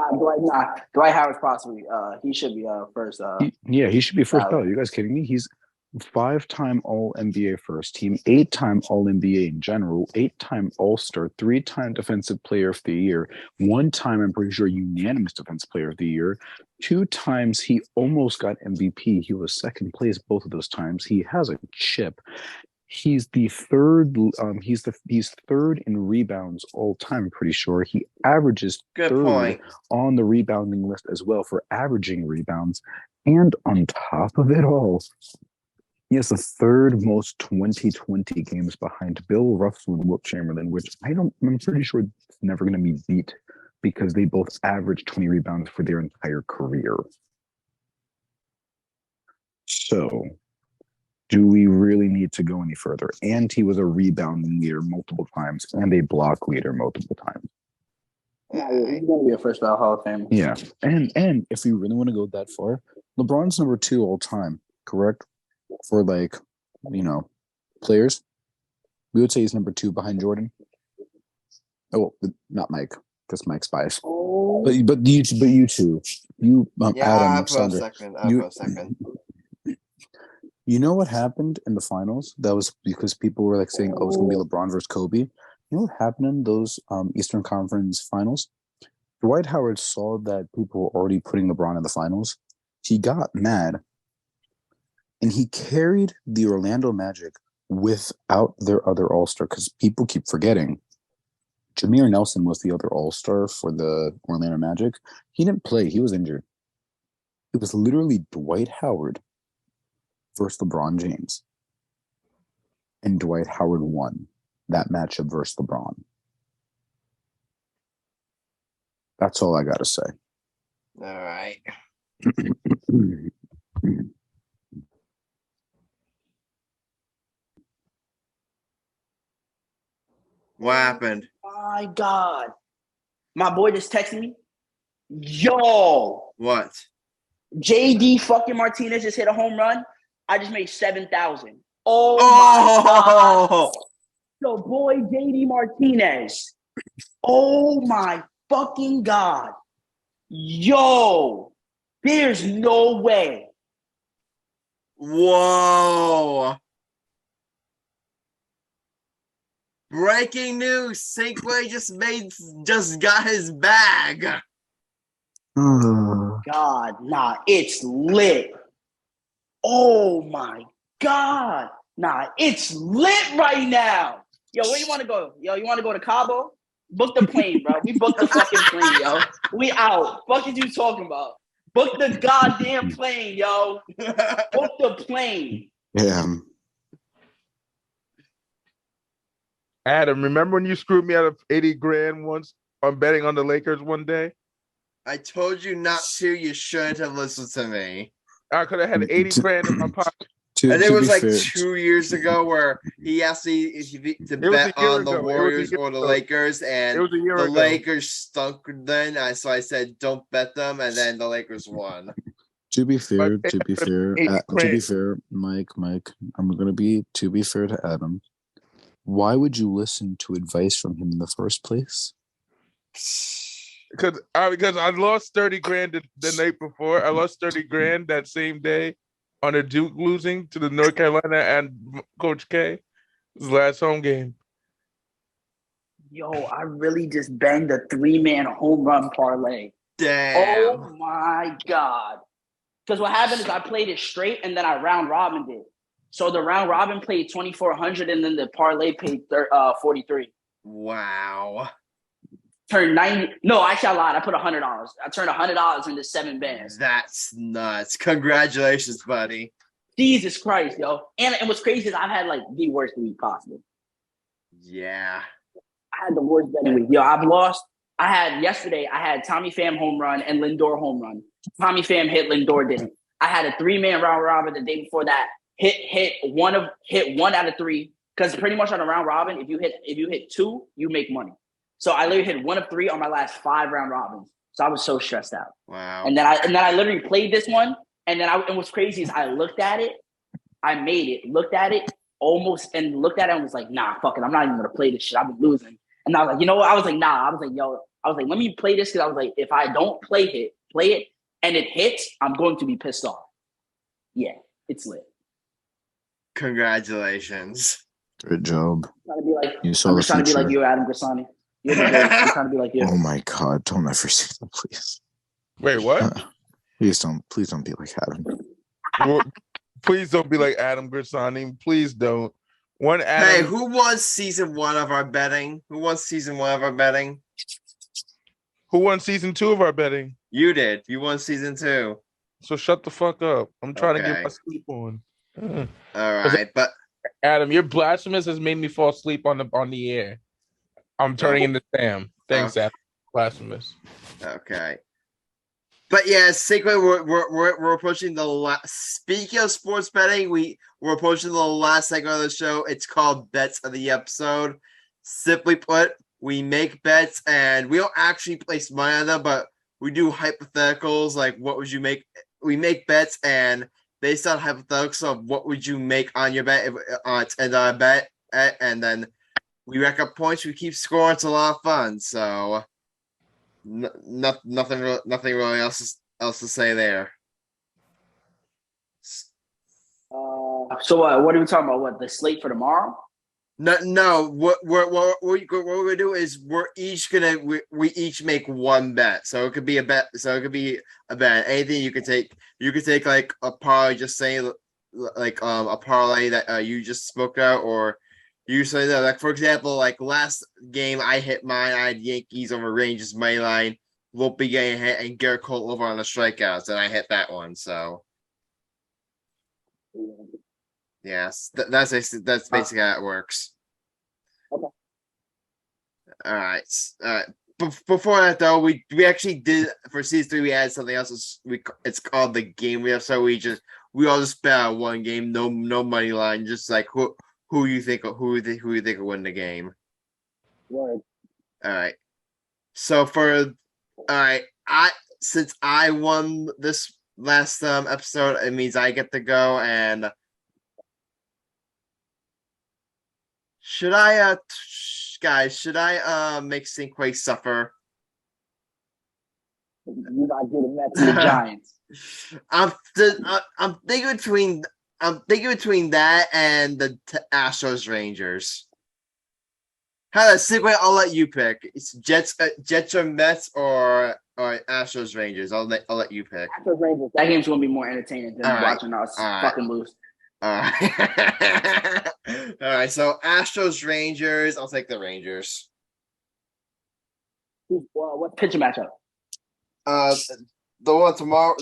Dwight Howard's possibly. He should be first. He should be first Howard. ballot. You guys kidding me? He's 5-time All-NBA first team, 8-time All-NBA in general, 8-time All-Star, 3-time Defensive Player of the Year, 1-time, I'm pretty sure, unanimous Defensive Player of the Year, 2 times he almost got MVP. He was second place both of those times. He has a chip. He's the third. He's third in rebounds all time. I'm pretty sure he averages Good third point. on the rebounding list as well for averaging rebounds. And on top of it all, he has the third most 2020 games behind Bill Russell and Wilt Chamberlain, which I'm pretty sure it's never going to be beat because they both averaged 20 rebounds for their entire career. So, do we really need to go any further? And he was a rebounding leader multiple times and a block leader multiple times. He's gonna be a first ballot Hall of Famer. Yeah, and if we really want to go that far, LeBron's number 2 all time, correct? For like, players, we would say he's number 2 behind Jordan. Oh, not Mike, because Mike's biased. Oh. But you two, Adam, for a Sander, second. For a second. You know what happened in the finals? That was because people were like saying, "Oh, it's gonna be LeBron versus Kobe." You know what happened in those Eastern Conference finals? Dwight Howard saw that people were already putting LeBron in the finals. He got mad, and he carried the Orlando Magic without their other All-Star, because people keep forgetting. Jameer Nelson was the other All-Star for the Orlando Magic. He didn't play. He was injured. It was literally Dwight Howard versus LeBron James. And Dwight Howard won that matchup versus LeBron. That's all I got to say. All right. What happened? My God. My boy just texted me. Yo. What? JD fucking Martinez just hit a home run. I just made 7,000. Oh my God. Yo, boy, JD Martinez. Oh my fucking God. Yo. There's no way. Whoa. Breaking news. Cinquay just got his bag. God, nah, it's lit. Oh my God. Nah, it's lit right now. Yo, where you want to go? Yo, you want to go to Cabo? Book the plane, bro. We booked the fucking plane, yo. We out. Fuck is you talking about? Book the goddamn plane, yo. Book the plane. Yeah. Adam, remember when you screwed me out of 80 grand once on betting on the Lakers one day? I told you not to. You shouldn't have listened to me. I could have had 80 grand in my pocket. And it was like 2 years ago where he asked me to bet on the Warriors or the Lakers, and the Lakers stunk then. So I said, don't bet them, and then the Lakers won. To be fair, Mike, I'm going to be fair to Adam. Why would you listen to advice from him in the first place? Because I lost 30 grand the night before. I lost 30 grand that same day on a Duke losing to the North Carolina and Coach K. It was the last home game. Yo, I really just banged a 3-man home run parlay. Damn. Oh my God. Because what happened is I played it straight and then I round robin did. So the round robin played 2,400 and then the parlay paid 43. Wow. Turned 90. No, actually I lied. I put $100. I turned $100 into 7 bands. That's nuts. Congratulations, buddy. Jesus Christ, yo. And what's crazy is I've had like the worst week possible. Yeah. I had the worst betting week. Yo, I've lost. Yesterday, I had Tommy Pham home run and Lindor home run. Tommy Pham hit, Lindor didn't. I had a 3-man round robin the day before that. Hit one out of 3. Because pretty much on a round robin, if you hit 2, you make money. So I literally hit 1 of 3 on my last 5 round robins. So I was so stressed out. Wow. And then I literally played this one. And then and what's crazy is I looked at it, I made it, looked at it and was like, nah, fuck it. I'm not even gonna play this shit. I've been losing. And I was like, you know what? I was like, nah. I was like, let me play this, because I was like, if I don't play it, and it hits, I'm going to be pissed off. Yeah, it's lit. Congratulations. Good job. I'm just trying to be like you, Adam Grassani. I'm trying to be like you. Oh my God! Don't ever say that, please. Wait, what? Please don't be like Adam. Well, please don't be like Adam Grassani. Please don't. Hey, who won season 1 of our betting? Who won season 1 of our betting? Who won season 2 of our betting? You did. You won season 2. So shut the fuck up. I'm trying to get my sleep on. All right, but Adam, your blasphemous has made me fall asleep on the air. I'm turning into Sam. Thanks, Adam. Blasphemous. Okay. But yeah, Cinquay, we're approaching the last. Speaking of sports betting, we're approaching the last segment of the show. It's called Bets of the Episode. Simply put, we make bets, and we don't actually place money on them, but we do hypotheticals. Like, what would you make? We make bets, and based on hypotheticals of what would you make on your bet, if it's $10 bet, and then we rack up points. We keep scoring. It's a lot of fun. So, nothing really else to say there. So what are we talking about? What, the slate for tomorrow? No. What we're gonna do is we each make one bet. So it could be a bet. Anything you could take. You could take like a parlay. Just say like a parlay that you just spoke out, or you say that, like, for example, like last game I hit mine. I had Yankees over Rangers money line. Volpe getting hit and Garrett Cole over on the strikeouts, and I hit that one. So. Yes, that's basically how it works. Okay. All right. Before that, though, we actually did for season 3. We had something else. It's called the game. So we all just bet on one game. No money line. Just like who you think will win the game. Word. All right. So since I won this last episode, it means I get to go. And should I make Cinquay suffer? You gotta do the Mets and the Giants. I'm thinking between that and the Astros Rangers. How about Cinquay? I'll let you pick. It's Jets or Mets or Astros Rangers. I'll let you pick. Astros Rangers. That game's gonna be more entertaining than watching us fucking lose. All right. All right. So Astros Rangers. I'll take the Rangers. What pitcher matchup? The one tomorrow,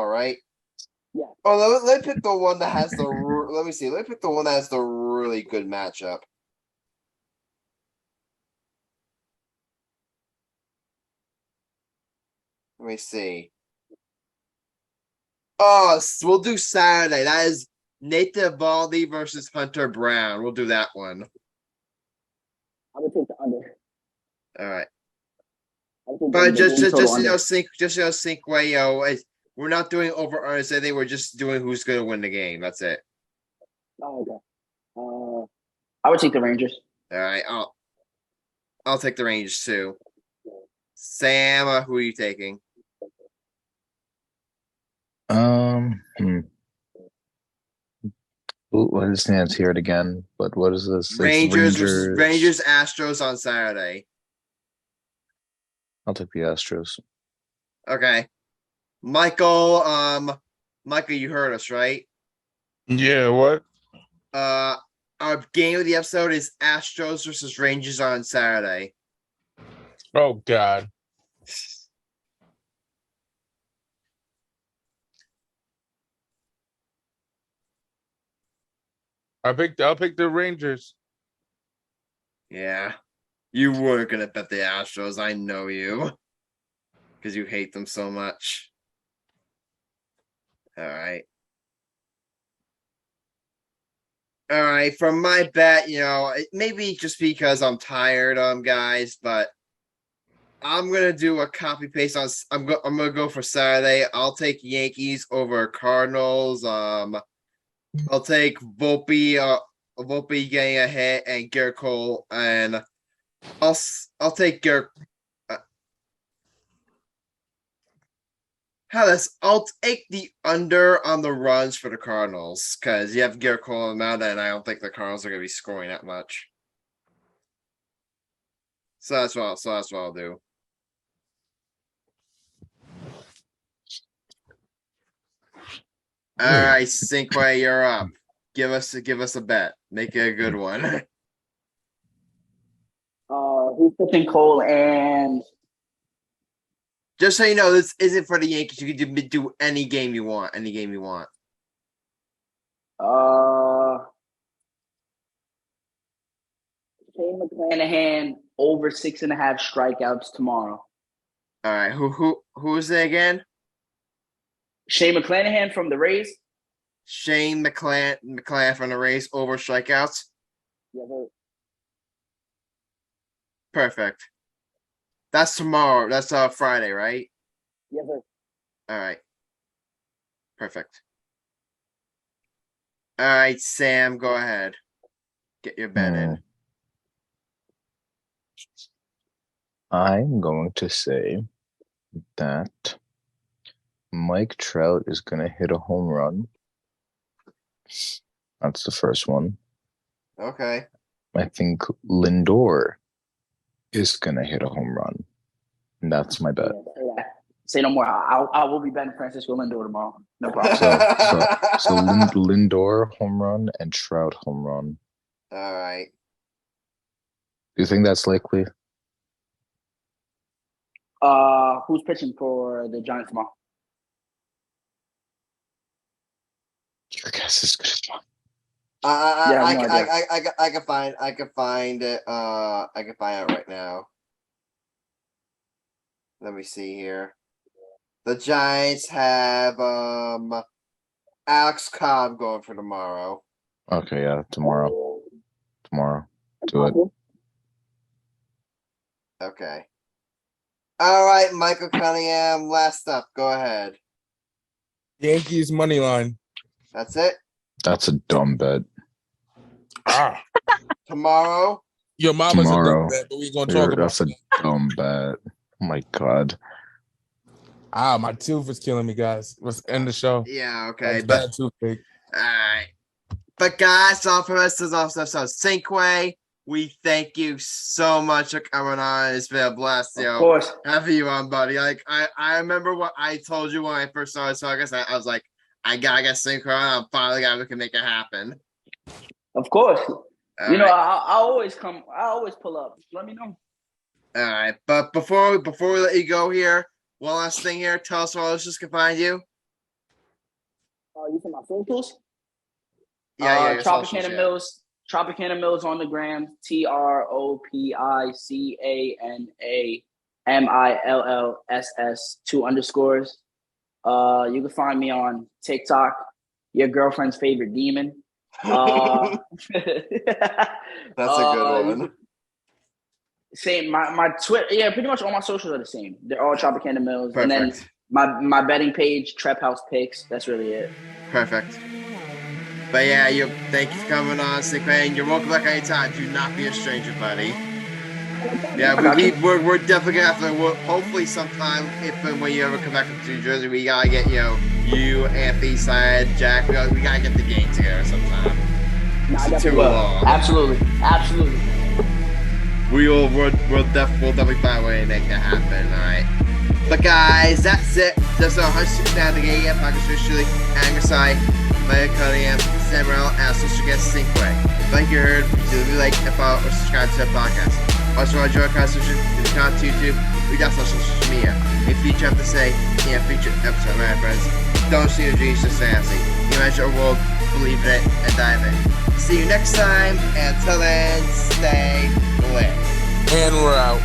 right? Yeah. Oh, let me pick the one that has the. Let me see. Let me pick the one that has the really good matchup. Let me see. Oh, we'll do Saturday. That is Nathan Eovaldi versus Hunter Brown. We'll do that one. I would take the under. All right. But just Cinquay, we're not doing over earners. I think we're just doing who's going to win the game. That's it. Oh, okay. I would take the Rangers. All right. I'll take the Rangers too. Sam, who are you taking? What is Nan's here again? But what is this? Rangers Astros on Saturday. I'll take the Astros. Okay. Michael, you heard us, right? Yeah, what? Our game of the episode is Astros versus Rangers on Saturday. Oh God. I'll pick the Rangers. Yeah. You were gonna bet the Astros. I know you. Because you hate them so much. All right. All right. From my bet, maybe just because I'm tired, guys, but I'm gonna do a copy paste on. I'm gonna go for Saturday. I'll take Yankees over Cardinals. I'll take Volpe getting a hit and Garrett Cole, and I'll take Garrett. I'll take the under on the runs for the Cardinals because you have Garrett Cole on the mound, and I don't think the Cardinals are going to be scoring that much. So that's what I'll do. All right, Cinquay, you're up. Give us a bet. Make it a good one. Who's pitching Cole and? Just so you know, this isn't for the Yankees. You can do any game you want. Any game you want. Shane McClanahan over 6.5 strikeouts tomorrow. All right. Who is it again? Shane McClanahan from the Rays. Shane McClanahan from the Rays over strikeouts. Yeah, Perfect. That's tomorrow. That's Friday, right? Yeah, but All right. Perfect. All right, Sam, go ahead. Get your bet in. I'm going to say that Mike Trout is going to hit a home run. That's the first one. Okay. I think Lindor is going to hit a home run. And that's my bet. yeah. Say no more. I will be betting Francisco Lindor tomorrow. No problem. So Lindor home run and Trout home run. All right. Do you think that's likely? Who's pitching for the Giants tomorrow? Your guess is good as mine. I can find it. I can find it right now. Let me see here. The Giants have Alex Cobb going for tomorrow. Okay, yeah, tomorrow. Do it. Okay. All right, Michael Cunningham, last up. Go ahead. Yankees money line. That's it? That's a dumb bet. Tomorrow? Your mama's Tomorrow. a dumb bet, but we're going to talk about That's a dumb bet. Oh, my God. My tooth is killing me, guys. Let's end the show. Yeah, okay. That's bad toothache. All right. But guys, all from us is also Cinquay. We thank you so much for coming on. It's been a blast, Of course. having you on, buddy. Like I remember what I told you when I first started talking. I was like, I gotta get Cinquay on. I'm finally gonna we can make it happen. Of course. All you know, right. I always come. I always pull up. Let me know. All right, but before we let you go here, one last thing here. Tell us where listeners can find you. You from my socials? Yeah, your Tropicana socials, yeah. Mills. Tropicana Mills on the gram. TROPICANAMILLSS 2 underscores. You can find me on TikTok. Your girlfriend's favorite demon. That's a good one. Same. My Twitter. Yeah, pretty much all my socials are the same. They're all Tropicana Mills. Perfect. And then my betting page, Trap House Picks. That's really it. Perfect. But yeah, thank you for coming on, Cinquay, and you're welcome back anytime. Do not be a stranger, buddy. Yeah, we're definitely gonna have to. Hopefully, sometime when you ever come back to New Jersey, we gotta get you, Anthony, Syed, Jack. We gotta get the game together sometime. It's too long. Absolutely. We'll definitely find a way to make that happen. All right. But guys, that's it. That's our 169 the game podcast officially. Grassani, Michael Cunningham, Sam Morell, and our sister guest Cinquay. Like you heard, please like and follow or subscribe to the podcast. Also, enjoy our conversation to the content to YouTube. We got social media. In future, have to say in a future episode, my friends. Don't see your dreams just fancy. Imagine a world, believe in it, and dive in. See you next time, and until then, stay lit. And we're out.